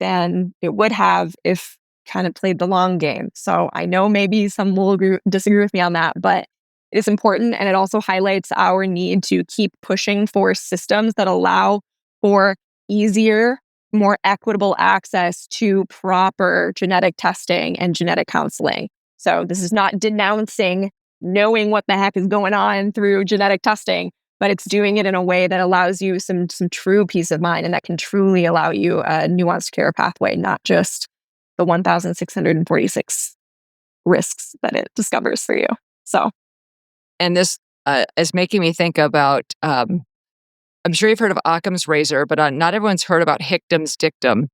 than it would have if kind of played the long game. So I know maybe some will disagree with me on that, but it is important. And it also highlights our need to keep pushing for systems that allow for easier, more equitable access to proper genetic testing and genetic counseling. So this is not denouncing knowing what the heck is going on through genetic testing, but it's doing it in a way that allows you some true peace of mind and that can truly allow you a nuanced care pathway, not just the 1,646 risks that it discovers for you. So, And this is making me think about, I'm sure you've heard of Occam's razor, but not everyone's heard about Hickdom's dictum.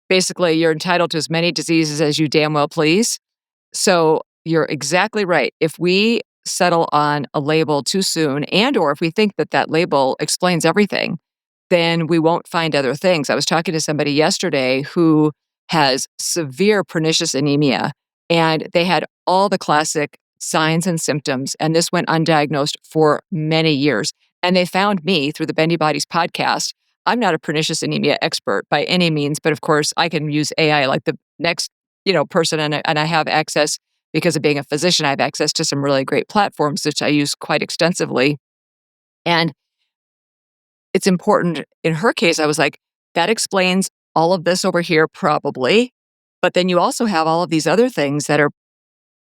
Basically, you're entitled to as many diseases as you damn well please. So you're exactly right. If we settle on a label too soon, or if we think that label explains everything, then we won't find other things. I was talking to somebody yesterday who has severe pernicious anemia, and they had all the classic signs and symptoms, and this went undiagnosed for many years. And they found me through the Bendy Bodies podcast. I'm not a pernicious anemia expert by any means, but of course I can use AI like the next person, and I have access, because of being a physician, I have access to some really great platforms, which I use quite extensively. And it's important. In her case, I was like, that explains all of this over here, probably. But then you also have all of these other things that are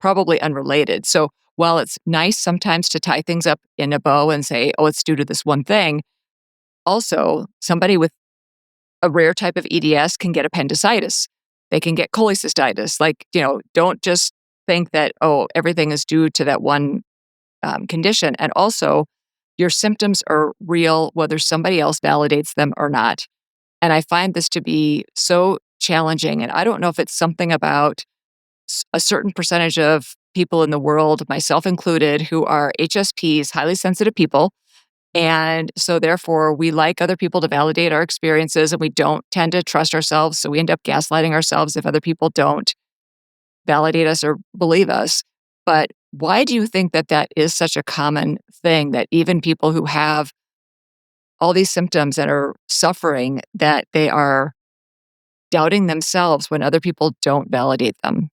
probably unrelated. So while it's nice sometimes to tie things up in a bow and say, oh, it's due to this one thing, also somebody with a rare type of EDS can get appendicitis. They can get cholecystitis. Like, don't just think that, oh, everything is due to that one condition. And also, your symptoms are real, whether somebody else validates them or not. And I find this to be so challenging. And I don't know if it's something about a certain percentage of people in the world, myself included, who are HSPs, highly sensitive people. And so therefore, we like other people to validate our experiences and we don't tend to trust ourselves. So we end up gaslighting ourselves if other people don't validate us or believe us. But why do you think that that is such a common thing, that even people who have all these symptoms and are suffering, that they are doubting themselves when other people don't validate them?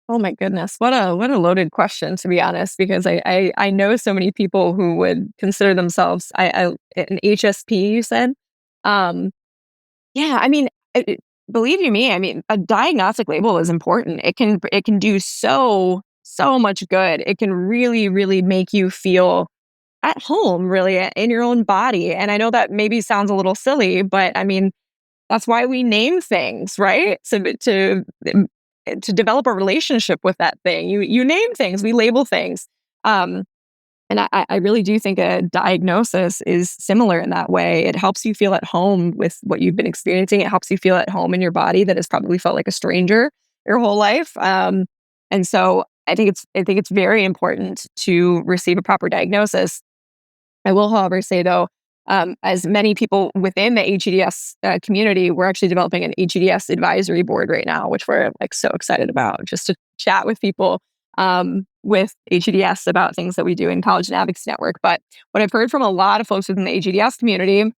Oh my goodness, what a loaded question, to be honest, because I know so many people who would consider themselves an HSP. You said, um, yeah. I mean, believe you me, I mean, a diagnostic label is important. It can do so much good. It can really make you feel at home, really, in your own body. And I know that maybe sounds a little silly, but I mean, that's why we name things, right? So to develop a relationship with that thing, you name things, we label things, um, and I really do think a diagnosis is similar in that way. It helps you feel at home with what you've been experiencing. It helps you feel at home in your body that has probably felt like a stranger your whole life. And so I think it's very important to receive a proper diagnosis. I will, however, say though, as many people within the HEDS community, we're actually developing an HEDS advisory board right now, which we're like so excited about, just to chat with people with HEDS about things that we do in Collagen Advocacy Network. But what I've heard from a lot of folks within the HEDS community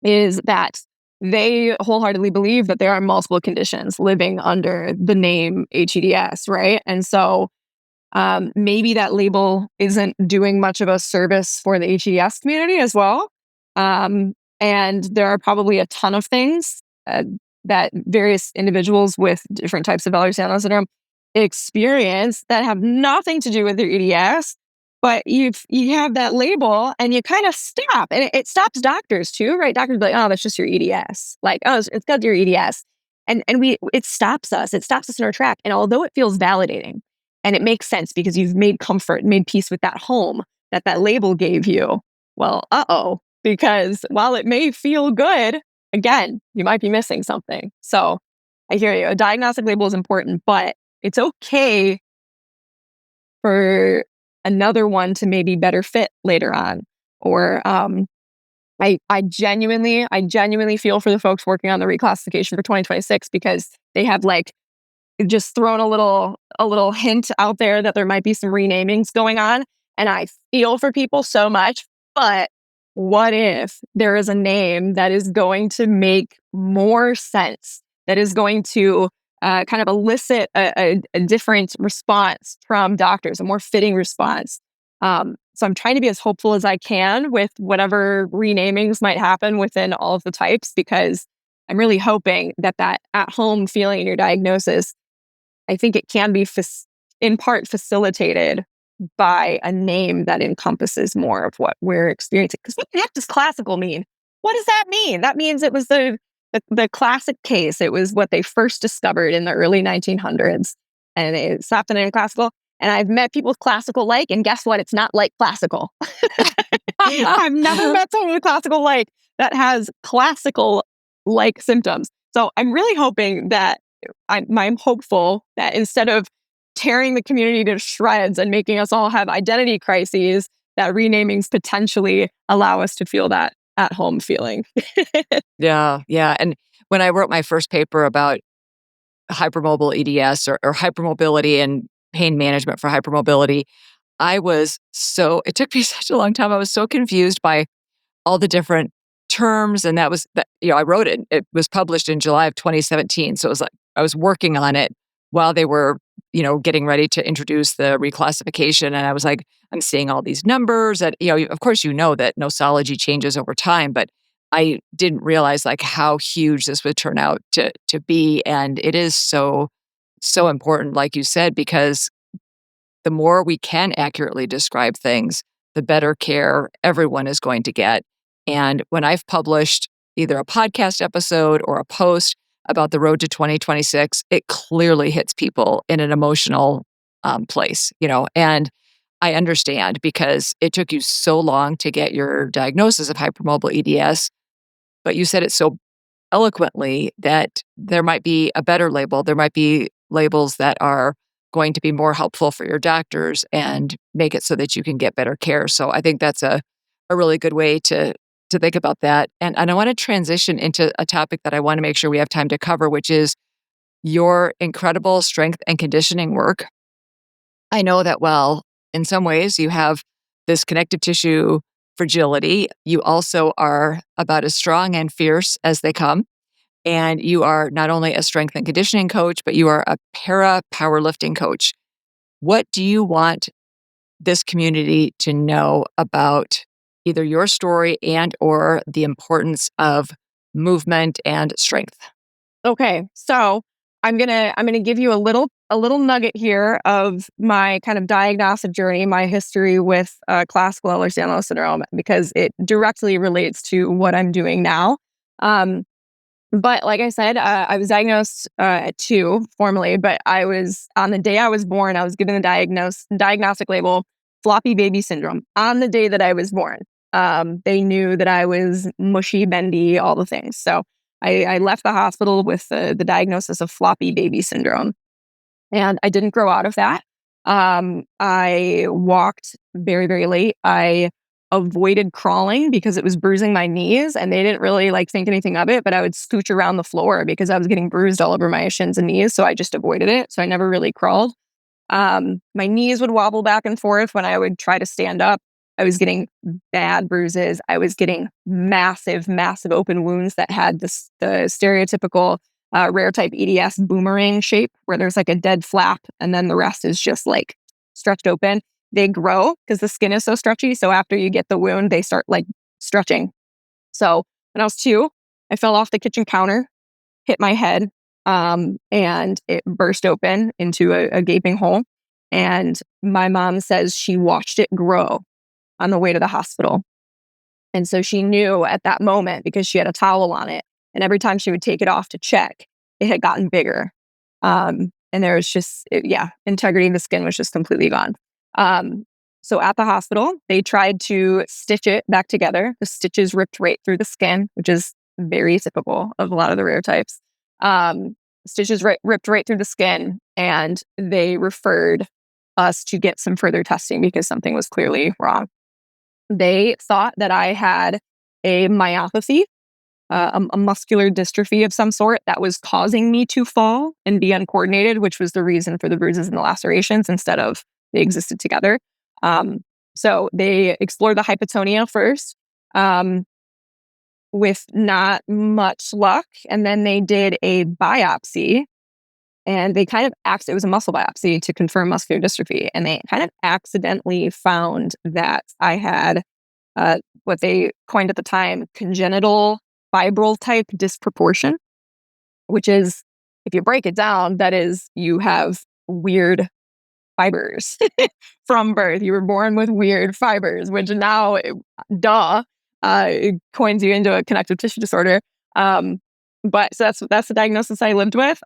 is that they wholeheartedly believe that there are multiple conditions living under the name HEDS, right? And so maybe that label isn't doing much of a service for the HES community as well. And there are probably a ton of things that various individuals with different types of Ehlers-Danlos syndrome experience that have nothing to do with their EDS, but you have that label and you kind of stop. And it stops doctors too, right? Doctors be like, oh, that's just your EDS. Like, oh, it's got your EDS. And it stops us. It stops us in our track. And although it feels validating, and it makes sense because you've made comfort, made peace with that home that label gave you. Well, because while it may feel good, again, you might be missing something. So I hear you. A diagnostic label is important, but it's okay for another one to maybe better fit later on. Or I genuinely feel for the folks working on the reclassification for 2026 because they have like just thrown a little hint out there that there might be some renamings going on. And I feel for people so much. But what if there is a name that is going to make more sense, that is going to kind of elicit a different response from doctors, a more fitting response? So I'm trying to be as hopeful as I can with whatever renamings might happen within all of the types, because I'm really hoping that at-home feeling in your diagnosis, I think it can be in part facilitated by a name that encompasses more of what we're experiencing. Because what the heck does classical mean? What does that mean? That means it was the classic case. It was what they first discovered in the early 1900s, and they slapped it in classical. And I've met people with classical like, and guess what? It's not like classical. I've never met someone with classical like that has classical like symptoms. So I'm really hoping that I'm hopeful that instead of tearing the community to shreds and making us all have identity crises, that renamings potentially allow us to feel that at home feeling. Yeah, yeah. And when I wrote my first paper about hypermobile EDS or hypermobility and pain management for hypermobility, it took me such a long time. I was so confused by all the different terms. And I wrote it. It was published in July of 2017. So it was like I was working on it while they were, getting ready to introduce the reclassification. And I was like, I'm seeing all these numbers that, of course, that nosology changes over time, but I didn't realize like how huge this would turn out to be. And it is so, so important, like you said, because the more we can accurately describe things, the better care everyone is going to get. And when I've published either a podcast episode or a post about the road to 2026, it clearly hits people in an emotional place, and I understand because it took you so long to get your diagnosis of hypermobile EDS, but you said it so eloquently that there might be a better label. There might be labels that are going to be more helpful for your doctors and make it so that you can get better care. So I think that's a really good way to think about that. And I want to transition into a topic that I want to make sure we have time to cover, which is your incredible strength and conditioning work. I know that, well, in some ways you have this connective tissue fragility. You also are about as strong and fierce as they come. And you are not only a strength and conditioning coach, but you are a para powerlifting coach. What do you want this community to know about either your story and or the importance of movement and strength? Okay, so I'm gonna give you a little nugget here of my kind of diagnostic journey, my history with classical Ehlers-Danlos syndrome, because it directly relates to what I'm doing now. Um, but like I said, I was diagnosed at 2 formally, but I was on the day I was born, I was given the diagnostic label floppy baby syndrome on the day that I was born. They knew that I was mushy, bendy, all the things. So I left the hospital with the diagnosis of floppy baby syndrome, and I didn't grow out of that. I walked very, very late. I avoided crawling because it was bruising my knees, and they didn't really think anything of it, but I would scooch around the floor because I was getting bruised all over my shins and knees. So I just avoided it. So I never really crawled. My knees would wobble back and forth when I would try to stand up. I was getting bad bruises. I was getting massive, massive open wounds that had the stereotypical rare type EDS boomerang shape where there's a dead flap and then the rest is just stretched open. They grow because the skin is so stretchy. So after you get the wound, they start stretching. So when I was 2, I fell off the kitchen counter, hit my head, and it burst open into a gaping hole. And my mom says she watched it grow on the way to the hospital. And so she knew at that moment, because she had a towel on it, and every time she would take it off to check, it had gotten bigger. And there was just, integrity of the skin was just completely gone. So at the hospital, they tried to stitch it back together. The stitches ripped right through the skin, which is very typical of a lot of the rare types. Stitches ripped right through the skin, and they referred us to get some further testing because something was clearly wrong. They thought that I had a myopathy, a muscular dystrophy of some sort that was causing me to fall and be uncoordinated, which was the reason for the bruises and the lacerations instead of they existed together. So they explored the hypotonia first with not much luck. And then they did a biopsy, and they kind of it was a muscle biopsy to confirm muscular dystrophy. And they kind of accidentally found that I had what they coined at the time congenital fibril type disproportion, which is, if you break it down, that is, you have weird fibers from birth. You were born with weird fibers, which now, it coins you into a connective tissue disorder. But so that's the diagnosis I lived with.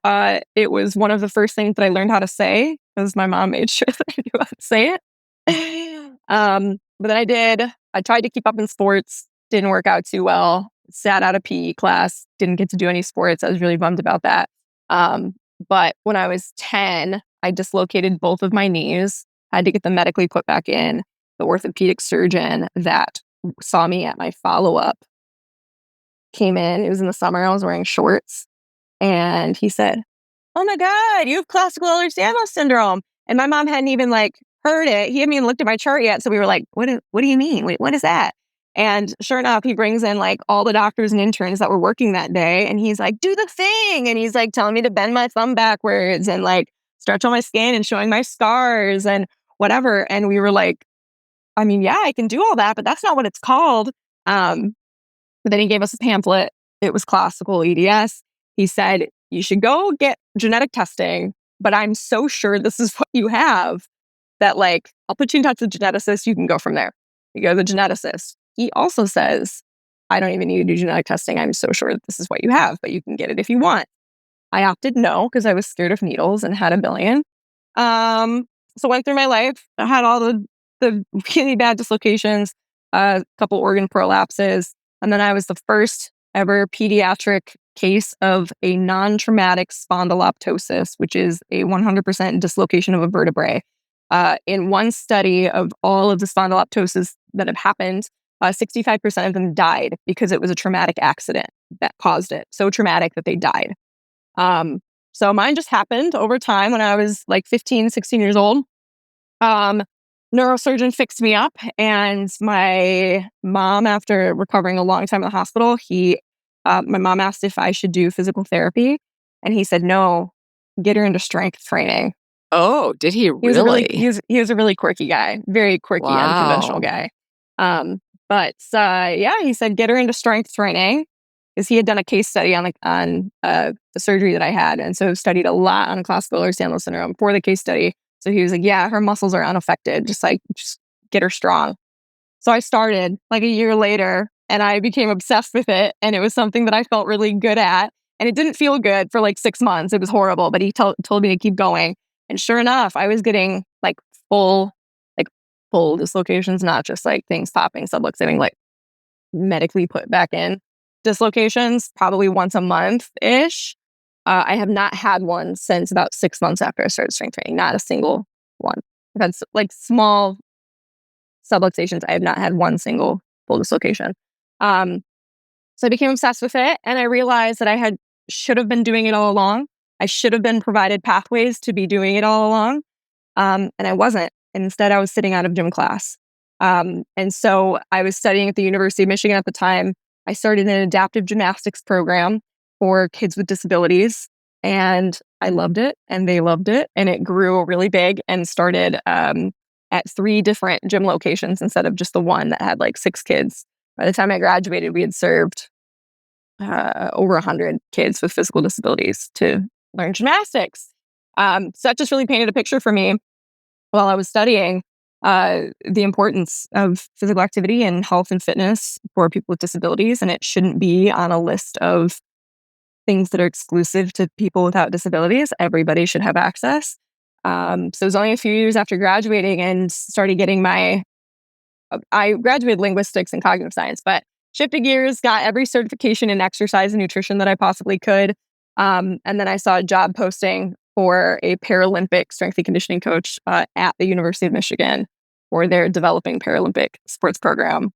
It was one of the first things that I learned how to say because my mom made sure that I knew how to say it. But then I tried to keep up in sports, didn't work out too well, sat out of PE class, didn't get to do any sports. I was really bummed about that. But when I was 10, I dislocated both of my knees, had to get them medically put back in. The orthopedic surgeon that saw me at my follow-up came in. It was in the summer. I was wearing shorts. And he said, "Oh my God, you have classical Ehlers-Danlos syndrome." And my mom hadn't even heard it. He hadn't even looked at my chart yet. So we were like, what do you mean? Wait, what is that? And sure enough, he brings in all the doctors and interns that were working that day. And he's like, "Do the thing." And he's telling me to bend my thumb backwards and stretch on my skin and showing my scars and whatever. And we were like, I mean, yeah, I can do all that, but that's not what it's called. But then he gave us a pamphlet. It was classical EDS. He said, "You should go get genetic testing, but I'm so sure this is what you have. that like, I'll put you in touch with a geneticist. You can go from there. You go to the geneticist. He also says, I don't even need to do genetic testing. I'm so sure that this is what you have, but you can get it if you want. I opted no because I was scared of needles and had a billion. So went through my life. I had all the really bad dislocations, a couple organ prolapses, and then I was the first ever pediatric case of a non-traumatic spondyloptosis, which is a 100% dislocation of a vertebrae. In one study of all of the spondyloptosis that have happened, 65% of them died because it was a traumatic accident that caused it. So traumatic that they died. So mine just happened over time when I was like 15, 16 years old. Neurosurgeon fixed me up, and my mom, after recovering a long time in the hospital, my mom asked if I should do physical therapy, and he said, no, get her into strength training. Oh, did he really? He was a really quirky guy, very quirky, unconventional guy. Yeah, he said, get her into strength training, because he had done a case study on the surgery that I had, and so studied a lot on classical Ehlers-Danlos syndrome for the case study. So he was like, yeah, her muscles are unaffected. Just get her strong. So I started like a year later, and I became obsessed with it. And it was something that I felt really good at. And it didn't feel good for like 6 months. It was horrible, but he told me to keep going. And sure enough, I was getting like full dislocations, not just like things popping, subluxating, like medically put back in dislocations, probably once a month-ish. I have not had one since about 6 months after I started strength training. Not a single one. I've had like small subluxations. I have not had one single full dislocation. So I became obsessed with it, and I realized that should have been doing it all along. I should have been provided pathways to be doing it all along, and I wasn't. And instead, I was sitting out of gym class. And so I was studying at the University of Michigan at the time. I started an adaptive gymnastics program for kids with disabilities, and I loved it, and they loved it, and it grew really big and started at 3 different gym locations instead of just the one that had like 6 kids. By the time I graduated, we had served over 100 kids with physical disabilities to learn gymnastics. So that just really painted a picture for me while I was studying the importance of physical activity and health and fitness for people with disabilities, and it shouldn't be on a list of things that are exclusive to people without disabilities. Everybody should have access. So it was only a few years after graduating and started getting I graduated linguistics and cognitive science, but shifted gears, got every certification in exercise and nutrition that I possibly could. And then I saw a job posting for a Paralympic strength and conditioning coach at the University of Michigan for their developing Paralympic sports program.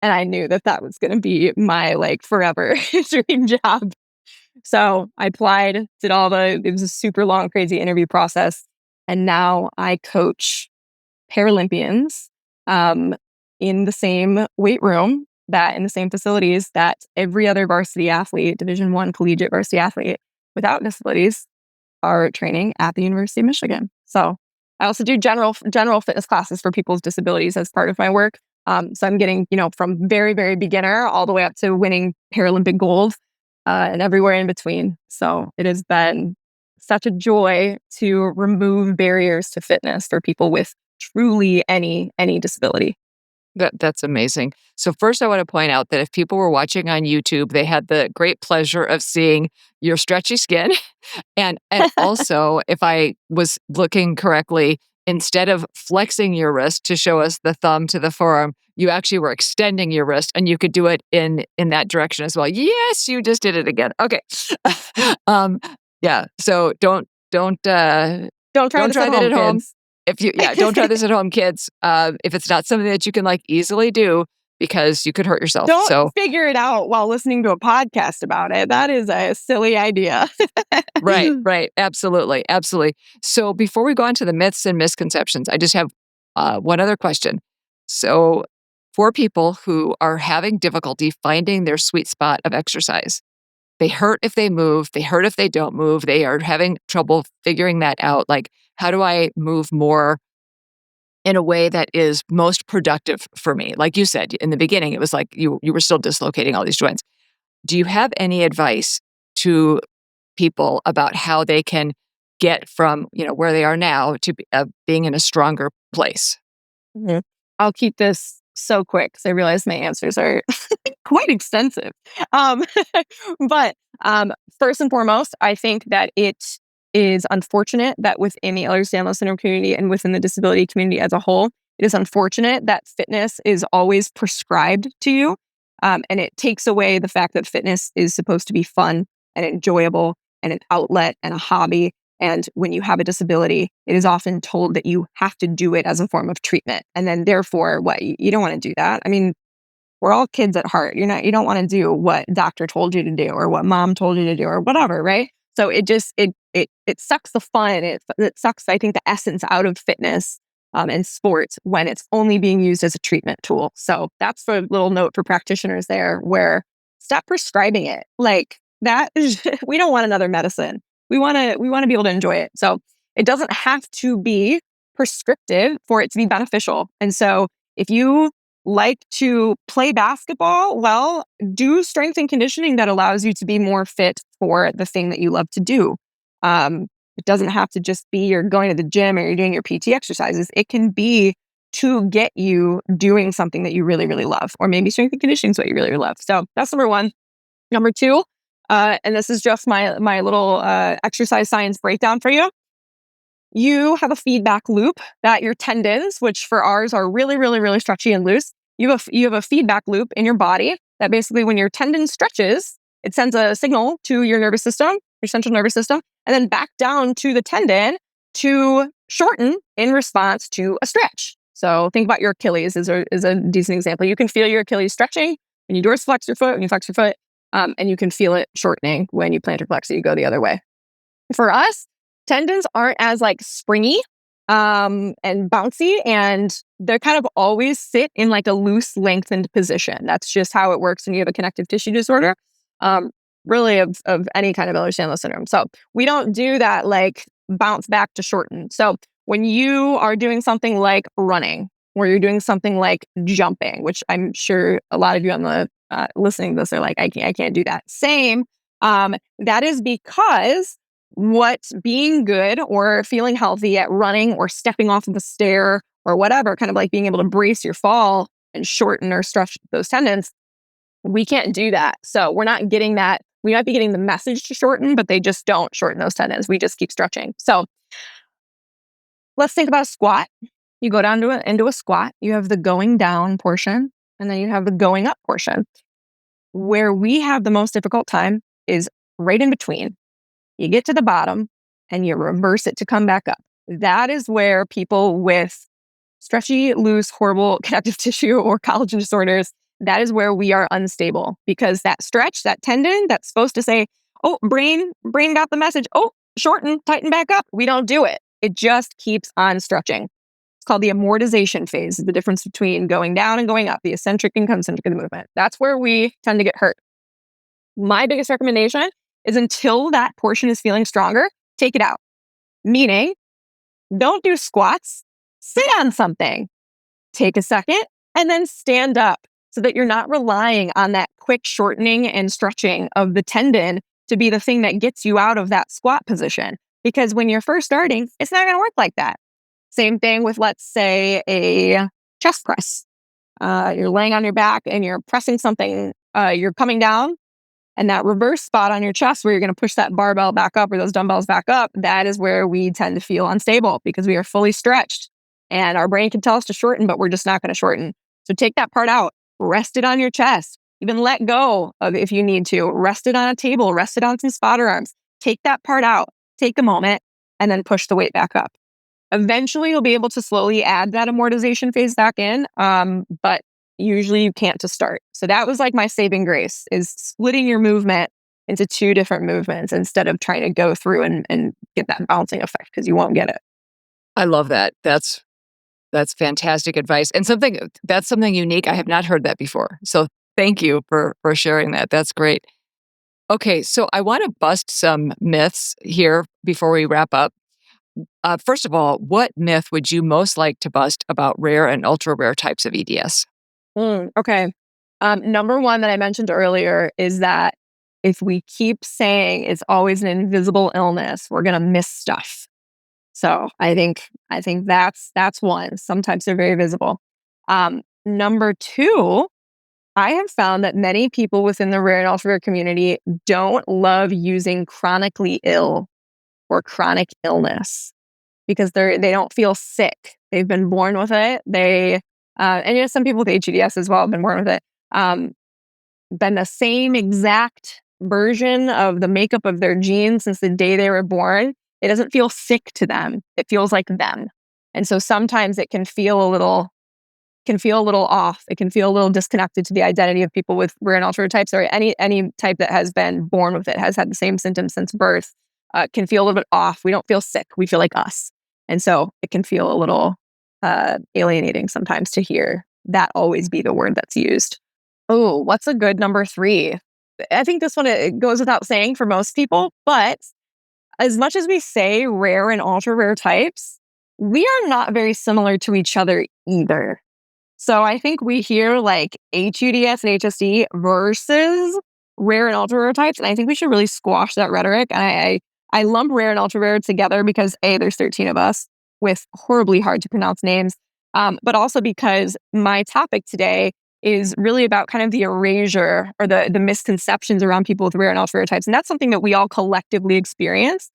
And I knew that was going to be my like forever dream job. So I applied, it was a super long, crazy interview process. And now I coach Paralympians in the same weight room, in the same facilities that every other varsity athlete, Division I collegiate varsity athlete without disabilities are training at the University of Michigan. So I also do general fitness classes for people with disabilities as part of my work. So I'm getting, from very, very beginner all the way up to winning Paralympic gold and everywhere in between. So it has been such a joy to remove barriers to fitness for people with truly any disability. That's amazing. So first, I want to point out that if people were watching on YouTube, they had the great pleasure of seeing your stretchy skin. And also, if I was looking correctly, instead of flexing your wrist to show us the thumb to the forearm, you actually were extending your wrist, and you could do it in that direction as well. Yes, you just did it again. Okay. Yeah. So don't try that at home. Kids. Don't try this at home, kids. If it's not something that you can like easily do, because you could hurt yourself. Don't figure it out while listening to a podcast about it. That is a silly idea. Right. Absolutely. So before we go on to the myths and misconceptions, I just have one other question. So for people who are having difficulty finding their sweet spot of exercise, they hurt if they move, they hurt if they don't move, they are having trouble figuring that out. Like, how do I move more in a way that is most productive for me? Like you said, in the beginning, it was like you were still dislocating all these joints. Do you have any advice to people about how they can get from, where they are now to being in a stronger place? Mhm. I'll keep this so quick because I realize my answers are quite extensive. Um, but first and foremost, I think that it is unfortunate that within the Ehlers-Danlos syndrome community and within the disability community as a whole, it is unfortunate that fitness is always prescribed to you. And it takes away the fact that fitness is supposed to be fun and enjoyable and an outlet and a hobby. And when you have a disability, it is often told that you have to do it as a form of treatment. And then therefore, what you don't want to do that. I mean, we're all kids at heart. You don't want to do what doctor told you to do or what mom told you to do or whatever, right? So it sucks the fun. It sucks, I think, the essence out of fitness and sports when it's only being used as a treatment tool. So that's a little note for practitioners there, where stop prescribing it. Like that is, we don't want another medicine. We want to be able to enjoy it. So it doesn't have to be prescriptive for it to be beneficial. And so if you like to play basketball, well, do strength and conditioning that allows you to be more fit for the thing that you love to do. It doesn't have to just be you're going to the gym or you're doing your PT exercises. It can be to get you doing something that you really, really love, or maybe strength and conditioning is what you really, really love. So that's number one. Number two, and this is just my little exercise science breakdown for you. You have a feedback loop that your tendons, which for ours are really, really, really stretchy and loose, you have a feedback loop in your body that basically when your tendon stretches, it sends a signal to your nervous system, your central nervous system, and then back down to the tendon to shorten in response to a stretch. So think about your Achilles is a decent example. You can feel your Achilles stretching when you dorsiflex your foot, when you flex your foot, and you can feel it shortening when you plantar flex it, you go the other way. For us, tendons aren't as like springy and bouncy, and they kind of always sit in like a loose, lengthened position. That's just how it works when you have a connective tissue disorder, really of any kind of Ehlers-Danlos syndrome. So we don't do that like bounce back to shorten. So when you are doing something like running, or you're doing something like jumping, which I'm sure a lot of you on the listening to this are like, I can't do that. Same. That is because what being good or feeling healthy at running or stepping off of a stair or whatever, kind of like being able to brace your fall and shorten or stretch those tendons, we can't do that. So we're not getting that. We might be getting the message to shorten, but they just don't shorten those tendons. We just keep stretching. So let's think about a squat. You go down into a squat. You have the going down portion, and then you have the going up portion. Where we have the most difficult time is right in between. You get to the bottom and you reverse it to come back up. That is where people with stretchy, loose, horrible connective tissue or collagen disorders, that is where we are unstable, because that stretch, that tendon that's supposed to say, oh, brain got the message. Oh, shorten, tighten back up. We don't do it. It just keeps on stretching. It's called the amortization phase, the difference between going down and going up, the eccentric and concentric of the movement. That's where we tend to get hurt. My biggest recommendation is until that portion is feeling stronger, take it out. Meaning, don't do squats, sit on something, take a second, and then stand up so that you're not relying on that quick shortening and stretching of the tendon to be the thing that gets you out of that squat position. Because when you're first starting, it's not going to work like that. Same thing with, let's say, a chest press. You're laying on your back and you're pressing something, you're coming down, and that reverse spot on your chest where you're going to push that barbell back up or those dumbbells back up, that is where we tend to feel unstable because we are fully stretched and our brain can tell us to shorten, but we're just not going to shorten. So take that part out, rest it on your chest, even let go of if you need to, rest it on a table, rest it on some spotter arms, take that part out, take a moment, and then push the weight back up. Eventually, you'll be able to slowly add that amortization phase back in, but usually you can't to start. So that was like my saving grace, is splitting your movement into two different movements instead of trying to go through and get that bouncing effect, because you won't get it. I love that. That's fantastic advice, and that's something unique. I have not heard that before. So thank you for sharing that. That's great. Okay, so I want to bust some myths here before we wrap up. First of all, what myth would you most like to bust about rare and ultra rare types of EDS? Okay. Number one that I mentioned earlier is that if we keep saying it's always an invisible illness, we're going to miss stuff. So I think that's one. Sometimes they're very visible. Number two, I have found that many people within the rare and ultra rare community don't love using chronically ill or chronic illness because they don't feel sick. They've been born with it. And some people with HEDS as well have been born with it. Been the same exact version of the makeup of their genes since the day they were born. It doesn't feel sick to them. It feels like them. And so sometimes it can feel a little off. It can feel a little disconnected to the identity of people with rare and ultra rare types, or any type that has been born with it, has had the same symptoms since birth. Can feel a little bit off. We don't feel sick. We feel like us. And so it can feel a little alienating sometimes to hear that always be the word that's used. Oh, what's a good number 3? I think this one, it goes without saying for most people, but as much as we say rare and ultra rare types, we are not very similar to each other either. So I think we hear like HUDS and HSD versus rare and ultra rare types, and I think we should really squash that rhetoric. And I lump rare and ultra rare together because there's 13 of us with horribly hard to pronounce names, but also because my topic today is really about kind of the erasure or the misconceptions around people with rare and ultra rare types, and that's something that we all collectively experience.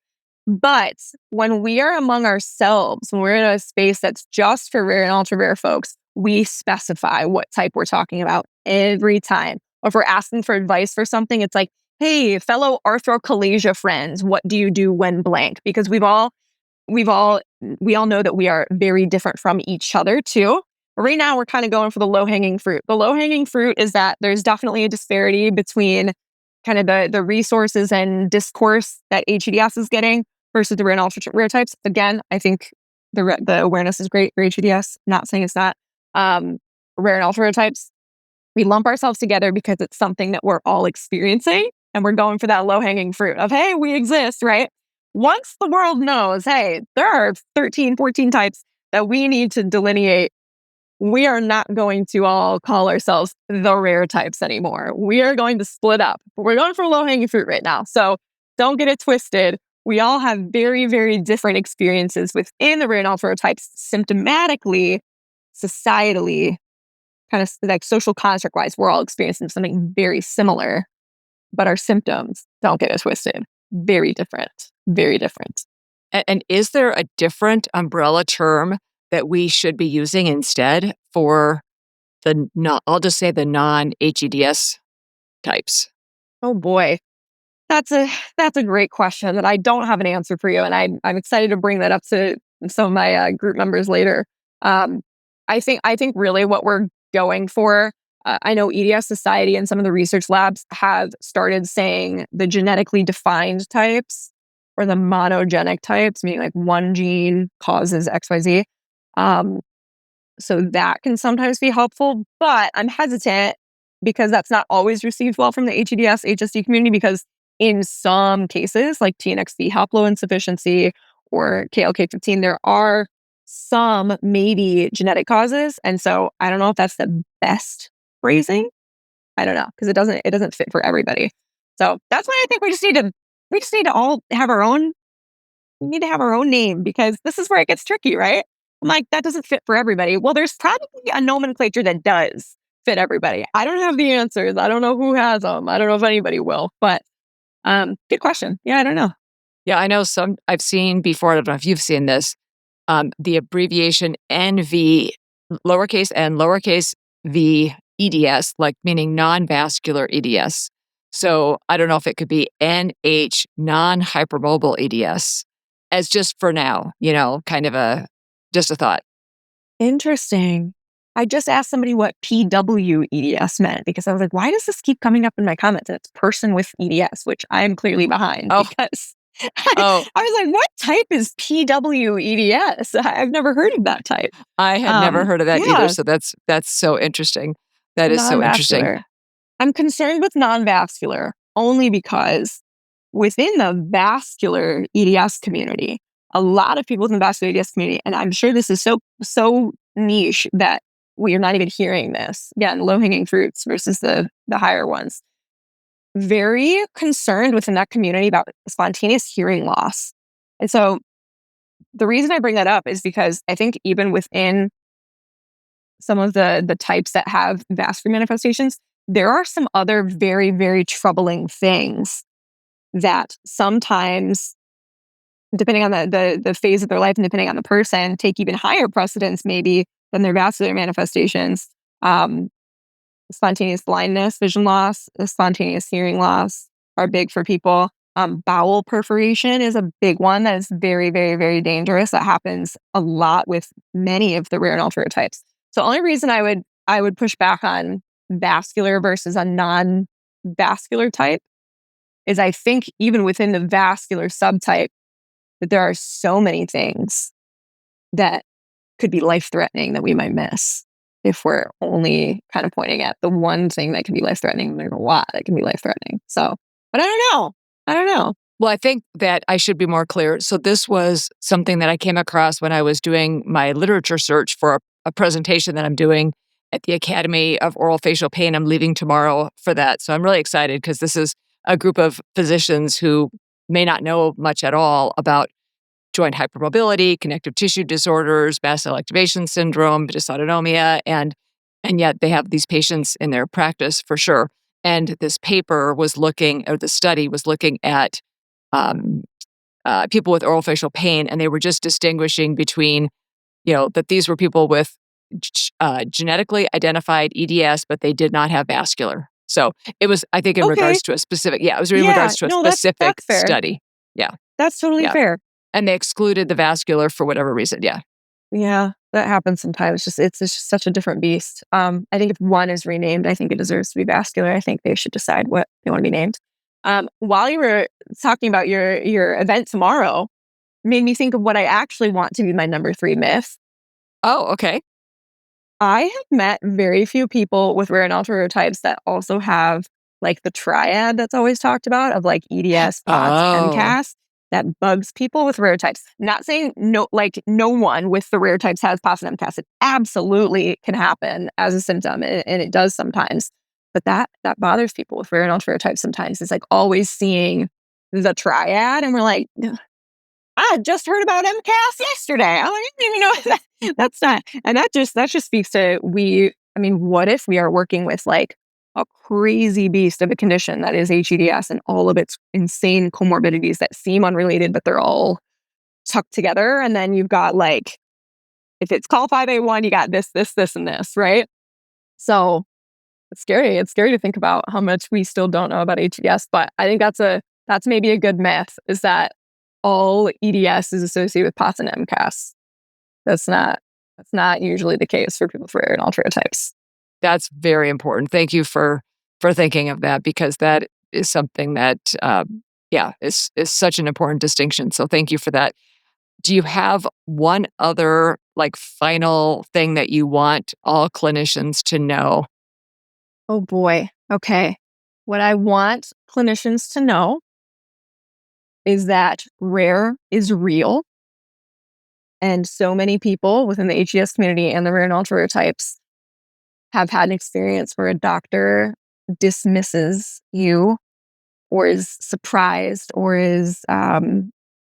But when we are among ourselves, when we're in a space that's just for rare and ultra rare folks, we specify what type we're talking about every time. Or if we're asking for advice for something, it's like, hey, fellow arthrochalasia friends, what do you do when blank? Because we all know that we are very different from each other too. But right now, we're kind of going for the low-hanging fruit. The low-hanging fruit is that there's definitely a disparity between kind of the resources and discourse that HEDS is getting versus the rare and ultra rare types. Again, I think the awareness is great for HEDS. Not saying it's not. Rare and ultra rare types, we lump ourselves together because it's something that we're all experiencing, and we're going for that low-hanging fruit of, hey, we exist, right? Once the world knows, hey, there are 13, 14 types that we need to delineate, we are not going to all call ourselves the rare types anymore. We are going to split up. We're going for low-hanging fruit right now. So don't get it twisted. We all have very, very different experiences within the rare and ultra rare types, symptomatically, societally, kind of like social construct wise. We're all experiencing something very similar, but our symptoms, don't get it twisted, very different, very different. And is there a different umbrella term that we should be using instead for I'll just say the non-HEDS types? Oh boy. That's a great question that I don't have an answer for you, and I'm excited to bring that up to some of my group members later. I think really what we're going for. I know EDS Society and some of the research labs have started saying the genetically defined types or the monogenic types, meaning like one gene causes XYZ. So that can sometimes be helpful, but I'm hesitant because that's not always received well from the HEDS, HSD community, because in some cases, like TNXV haploinsufficiency or KLK15, there are some maybe genetic causes. And so I don't know if that's the best phrasing. I don't know, because it doesn't fit for everybody. So that's why I think we just need to all have our own. We need to have our own name, because this is where it gets tricky, right? I'm like, that doesn't fit for everybody. Well, there's probably a nomenclature that does fit everybody. I don't have the answers. I don't know who has them. I don't know if anybody will, but good question. Yeah, I don't know. Yeah, I know some I've seen before. I don't know if you've seen this. The abbreviation NV, lowercase n, lowercase v, EDS, like meaning non-vascular EDS. So I don't know if it could be NH, non-hypermobile EDS, as just for now, kind of just a thought. Interesting. I just asked somebody what PWEDS meant, because I was like, why does this keep coming up in my comments? And it's person with EDS, which I'm clearly behind because I was like, what type is PWEDS? I've never heard of that type. I had never heard of that either. So that's so interesting. That is so interesting. I'm concerned with non-vascular only because within the vascular EDS community, a lot of people in the vascular EDS community, and I'm sure this is so niche that we are not even hearing this. Again, low-hanging fruits versus the higher ones. very concerned within that community about spontaneous hearing loss. And so the reason I bring that up is because I think even within some of the types that have vascular manifestations, there are some other very, very troubling things that sometimes, depending on the phase of their life and depending on the person, take even higher precedence maybe than their vascular manifestations. Um, Spontaneous blindness, vision loss, spontaneous hearing loss are big for people. Bowel perforation is a big one that is very, very, very dangerous. That happens a lot with many of the rare and ultra types. So the only reason I would push back on vascular versus a non-vascular type is I think even within the vascular subtype that there are so many things that could be life-threatening that we might miss if we're only kind of pointing at the one thing that can be life-threatening. There's a lot that can be life-threatening. So, but I don't know. I don't know. Well, I think that I should be more clear. So this was something that I came across when I was doing my literature search for a presentation that I'm doing at the Academy of Oral Facial Pain. I'm leaving tomorrow for that. So I'm really excited because this is a group of physicians who may not know much at all about joint hypermobility, connective tissue disorders, mast cell activation syndrome, dysautonomia, and yet they have these patients in their practice for sure. And this paper was looking, or the study was looking at um, people with oral facial pain, and they were just distinguishing between, that these were people with genetically identified EDS, but they did not have vascular. So it was, I think, in Okay. regards to a specific, it was in Yeah. regards to a No, specific that's fair. study. Yeah. That's totally Yeah. fair. And they excluded the vascular for whatever reason. Yeah. Yeah, that happens sometimes. It's just such a different beast. I think if one is renamed, I think it deserves to be vascular. I think they should decide what they want to be named. While you were talking about your event tomorrow, made me think of what I actually want to be my number 3 myth. Oh, okay. I have met very few people with rare and ultra rare types that also have like the triad that's always talked about of like EDS, POTS, Oh, MCAS that bugs people with rare types. Not saying no, like no one with the rare types has POTS and MCAS. It absolutely can happen as a symptom, and it does sometimes. But that bothers people with rare and ultra rare types sometimes. It's like always seeing the triad, and we're like, I just heard about MCAS yesterday. I'm like, I didn't even know that's not. And that just speaks to I mean, what if we are working with like a crazy beast of a condition that is HEDS and all of its insane comorbidities that seem unrelated, but they're all tucked together. And then you've got like, if it's call 5A1, you got this, and this, right? So it's scary. It's scary to think about how much we still don't know about HEDS, but I think that's maybe a good myth is that all EDS is associated with POTS and MCAS. That's not usually the case for people with rare and ultra types. that's very important. Thank you for thinking of that, because that is something that, is such an important distinction. So thank you for that. Do you have one other like final thing that you want all clinicians to know? Oh boy. Okay. What I want clinicians to know is that rare is real. And so many people within the HES community and the rare and ultra rare types have had an experience where a doctor dismisses you or is surprised or is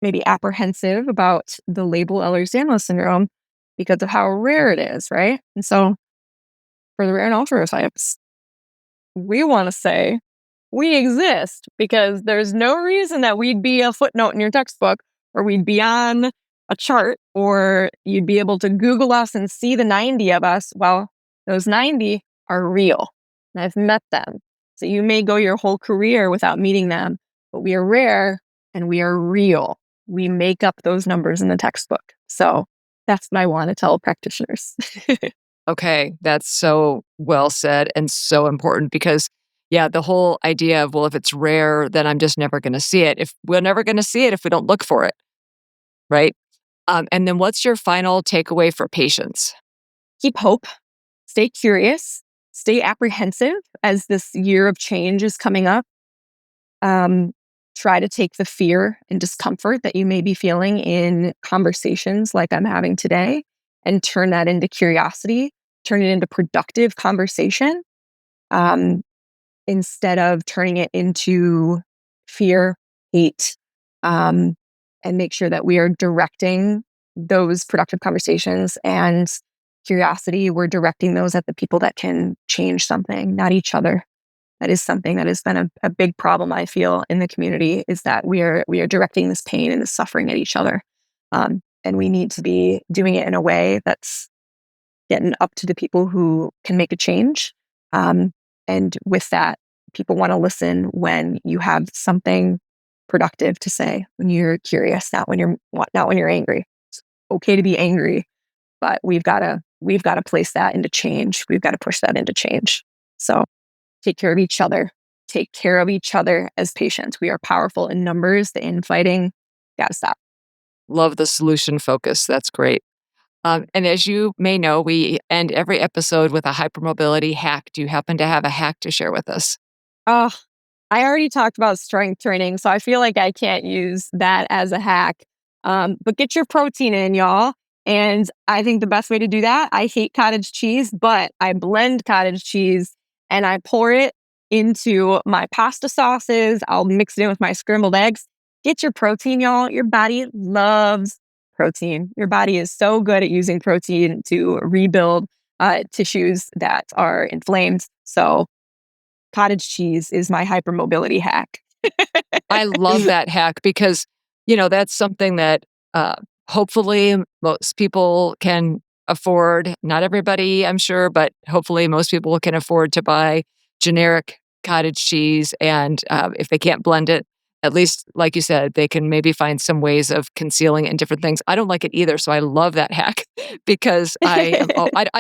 maybe apprehensive about the label Ehlers-Danlos syndrome because of how rare it is, right? And so for the rare and ultra rare types, we want to say we exist because there's no reason that we'd be a footnote in your textbook or we'd be on a chart or you'd be able to Google us and see the 90 of us. Well, those 90 are real and I've met them. So you may go your whole career without meeting them, but we are rare and we are real. We make up those numbers in the textbook. So that's what I want to tell practitioners. Okay, that's so well said and so important because, yeah, the whole idea of, well, if it's rare, then I'm just never going to see it. If we're never going to see it if we don't look for it, right? And then what's your final takeaway for patients? Keep hope, stay curious, stay apprehensive as this year of change is coming up. Try to take the fear and discomfort that you may be feeling in conversations like I'm having today and turn that into curiosity, turn it into productive conversation. Um, instead of turning it into fear, hate, and make sure that we are directing those productive conversations and curiosity. We're directing those at the people that can change something, not each other. That is something that has been a big problem, I feel, in the community, is that we are directing this pain and this suffering at each other. And we need to be doing it in a way that's getting up to the people who can make a change. And with that, people want to listen when you have something productive to say, when you're curious, not when you're angry. It's okay to be angry, but we've got to place that into change. We've got to push that into change. So take care of each other. Take care of each other as patients. We are powerful in numbers. The infighting, got to stop. Love the solution focus. That's great. And as you may know, we end every episode with a hypermobility hack. Do you happen to have a hack to share with us? Oh, I already talked about strength training, so I feel like I can't use that as a hack. But get your protein in, y'all. And I think the best way to do that, I hate cottage cheese, but I blend cottage cheese and I pour it into my pasta sauces. I'll mix it in with my scrambled eggs. Get your protein, y'all. Your body loves protein. Your body is so good at using protein to rebuild tissues that are inflamed. So cottage cheese is my hypermobility hack. I love that hack because, that's something that hopefully most people can afford. Not everybody, I'm sure, but hopefully most people can afford to buy generic cottage cheese. And if they can't blend it, at least, like you said, they can maybe find some ways of concealing it and different things. I don't like it either. So I love that hack because I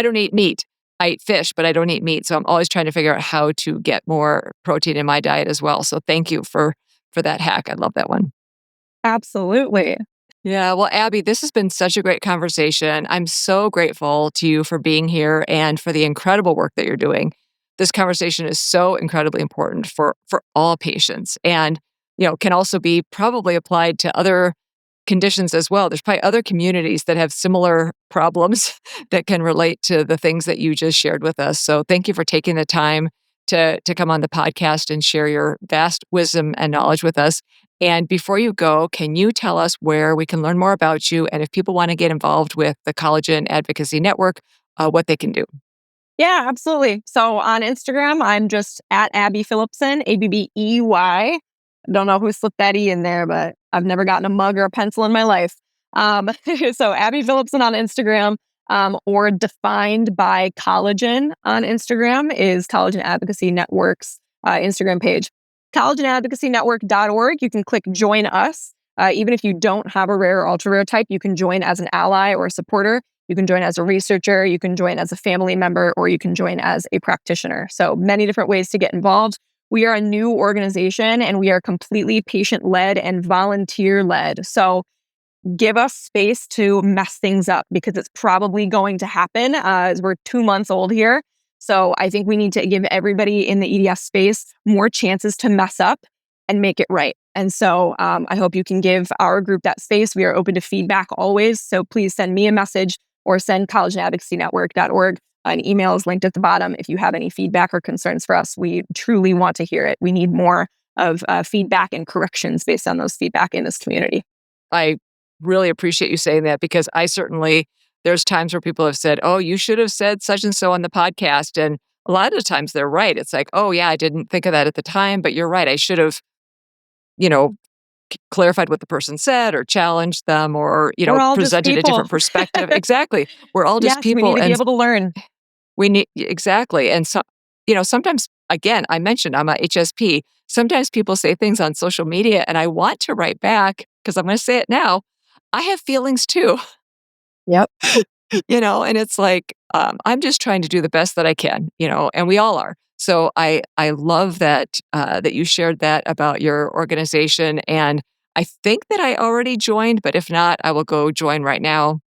don't eat meat. I eat fish, but I don't eat meat. So I'm always trying to figure out how to get more protein in my diet as well. So thank you for that hack. I love that one. Absolutely. Yeah. Well, Abby, this has been such a great conversation. I'm so grateful to you for being here and for the incredible work that you're doing. This conversation is so incredibly important for all patients and, can also be probably applied to other conditions as well. There's probably other communities that have similar problems that can relate to the things that you just shared with us. So thank you for taking the time to come on the podcast and share your vast wisdom and knowledge with us. And before you go, can you tell us where we can learn more about you and if people want to get involved with the Collagen Advocacy Network, what they can do? Yeah, absolutely. So on Instagram, I'm just at Abbey Phillipson, Abbey. Don't know who slipped that E in there, but I've never gotten a mug or a pencil in my life. So Abbey Phillipson on Instagram, or Defined by Collagen on Instagram is Collagen Advocacy Network's Instagram page. CollagenAdvocacyNetwork.org. You can click join us. Even if you don't have a rare or ultra rare type, you can join as an ally or a supporter. You can join as a researcher, you can join as a family member, or you can join as a practitioner. So many different ways to get involved. We are a new organization and we are completely patient-led and volunteer-led. So give us space to mess things up because it's probably going to happen as we're 2 months old here. So I think we need to give everybody in the EDS space more chances to mess up and make it right. And so I hope you can give our group that space. We are open to feedback always. So please send me a message or send collagenadvocacynetwork.org. An email is linked at the bottom if you have any feedback or concerns for us. We truly want to hear it. We need more of feedback and corrections based on those feedback in this community. I really appreciate you saying that because there's times where people have said, oh, you should have said such and so on the podcast. And a lot of the times they're right. It's like, oh, yeah, I didn't think of that at the time, but you're right. I should have, clarified what the person said or challenged them or, We're all just presented a people. different perspective. Exactly. We're all just Yes, we people. need to be And able to learn. we need, exactly. And so, sometimes, again, I mentioned I'm a HSP. Sometimes people say things on social media and I want to write back because I'm going to say it now. I have feelings too. Yep. And it's like, I'm just trying to do the best that I can, and we all are. So I love that, that you shared that about your organization. And I think that I already joined, but if not, I will go join right now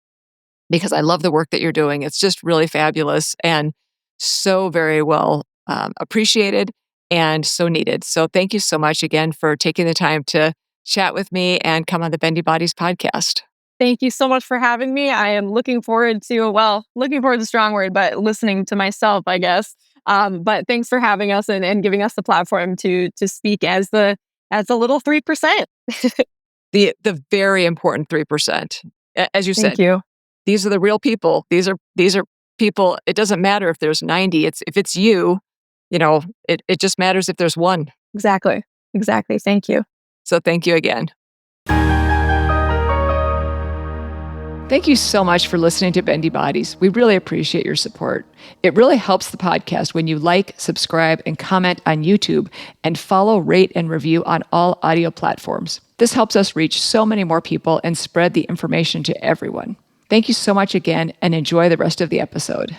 because I love the work that you're doing. It's just really fabulous and so very well appreciated and so needed. So thank you so much again for taking the time to chat with me and come on the Bendy Bodies podcast. Thank you so much for having me. I am looking forward to a strong word, but listening to myself, I guess. But thanks for having us and giving us the platform to speak as the little 3%. The very important 3%. As you said, Thank you. These are the real people. These are people. It doesn't matter if there's 90. If it's you, it just matters if there's one. Exactly. Thank you. So thank you again. Thank you so much for listening to Bendy Bodies. We really appreciate your support. It really helps the podcast when you like, subscribe, and comment on YouTube, and follow, rate, and review on all audio platforms. This helps us reach so many more people and spread the information to everyone. Thank you so much again, and enjoy the rest of the episode.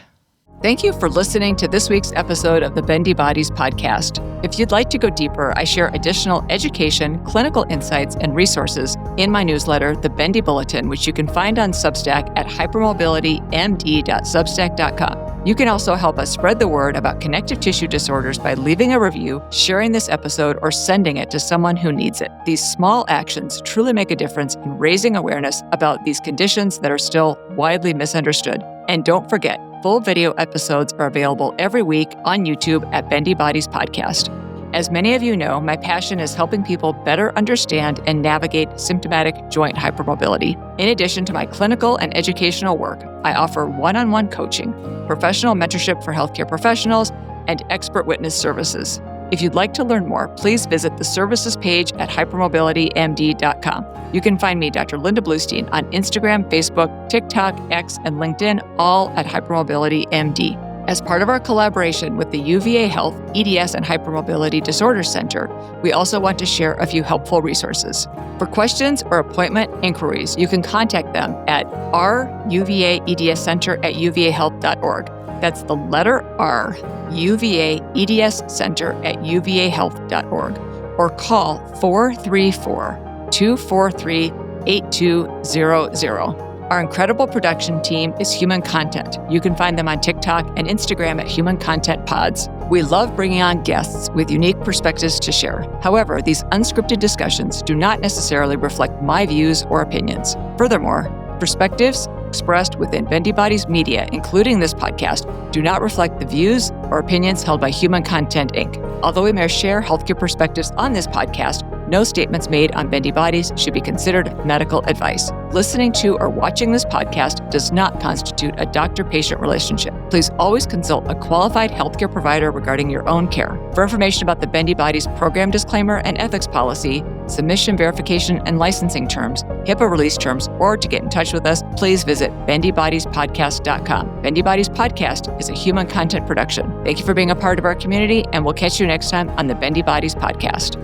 Thank you for listening to this week's episode of the Bendy Bodies podcast. If you'd like to go deeper, I share additional education, clinical insights, and resources in my newsletter, The Bendy Bulletin, which you can find on Substack at hypermobilitymd.substack.com. You can also help us spread the word about connective tissue disorders by leaving a review, sharing this episode, or sending it to someone who needs it. These small actions truly make a difference in raising awareness about these conditions that are still widely misunderstood. And don't forget, full video episodes are available every week on YouTube at Bendy Bodies Podcast. As many of you know, my passion is helping people better understand and navigate symptomatic joint hypermobility. In addition to my clinical and educational work, I offer one-on-one coaching, professional mentorship for healthcare professionals, and expert witness services. If you'd like to learn more, please visit the services page at hypermobilitymd.com. You can find me, Dr. Linda Bluestein, on Instagram, Facebook, TikTok, X, and LinkedIn, all at Hypermobility MD. As part of our collaboration with the UVA Health, EDS, and Hypermobility Disorders Center, we also want to share a few helpful resources. For questions or appointment inquiries, you can contact them at ruvaedscenter@uvahealth.org. That's the letter R, UVA EDS Center at uvahealth.org, or call 434-243-8200. Our incredible production team is Human Content. You can find them on TikTok and Instagram at Human Content Pods. We love bringing on guests with unique perspectives to share. However, these unscripted discussions do not necessarily reflect my views or opinions. Furthermore, perspectives expressed within Bendy Bodies media, including this podcast, do not reflect the views or opinions held by Human Content, Inc. Although we may share healthcare perspectives on this podcast, no statements made on Bendy Bodies should be considered medical advice. Listening to or watching this podcast does not constitute a doctor-patient relationship. Please always consult a qualified healthcare provider regarding your own care. For information about the Bendy Bodies program disclaimer and ethics policy, submission verification and licensing terms, HIPAA release terms, or to get in touch with us, please visit bendybodiespodcast.com. Bendy Bodies Podcast is a Human Content production. Thank you for being a part of our community, and we'll catch you next time on the Bendy Bodies Podcast.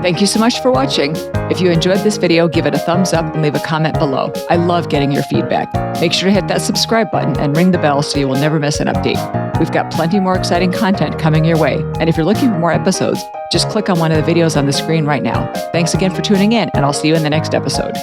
Thank you so much for watching. If you enjoyed this video, give it a thumbs up and leave a comment below. I love getting your feedback. Make sure to hit that subscribe button and ring the bell so you will never miss an update. We've got plenty more exciting content coming your way. And if you're looking for more episodes, just click on one of the videos on the screen right now. Thanks again for tuning in, and I'll see you in the next episode.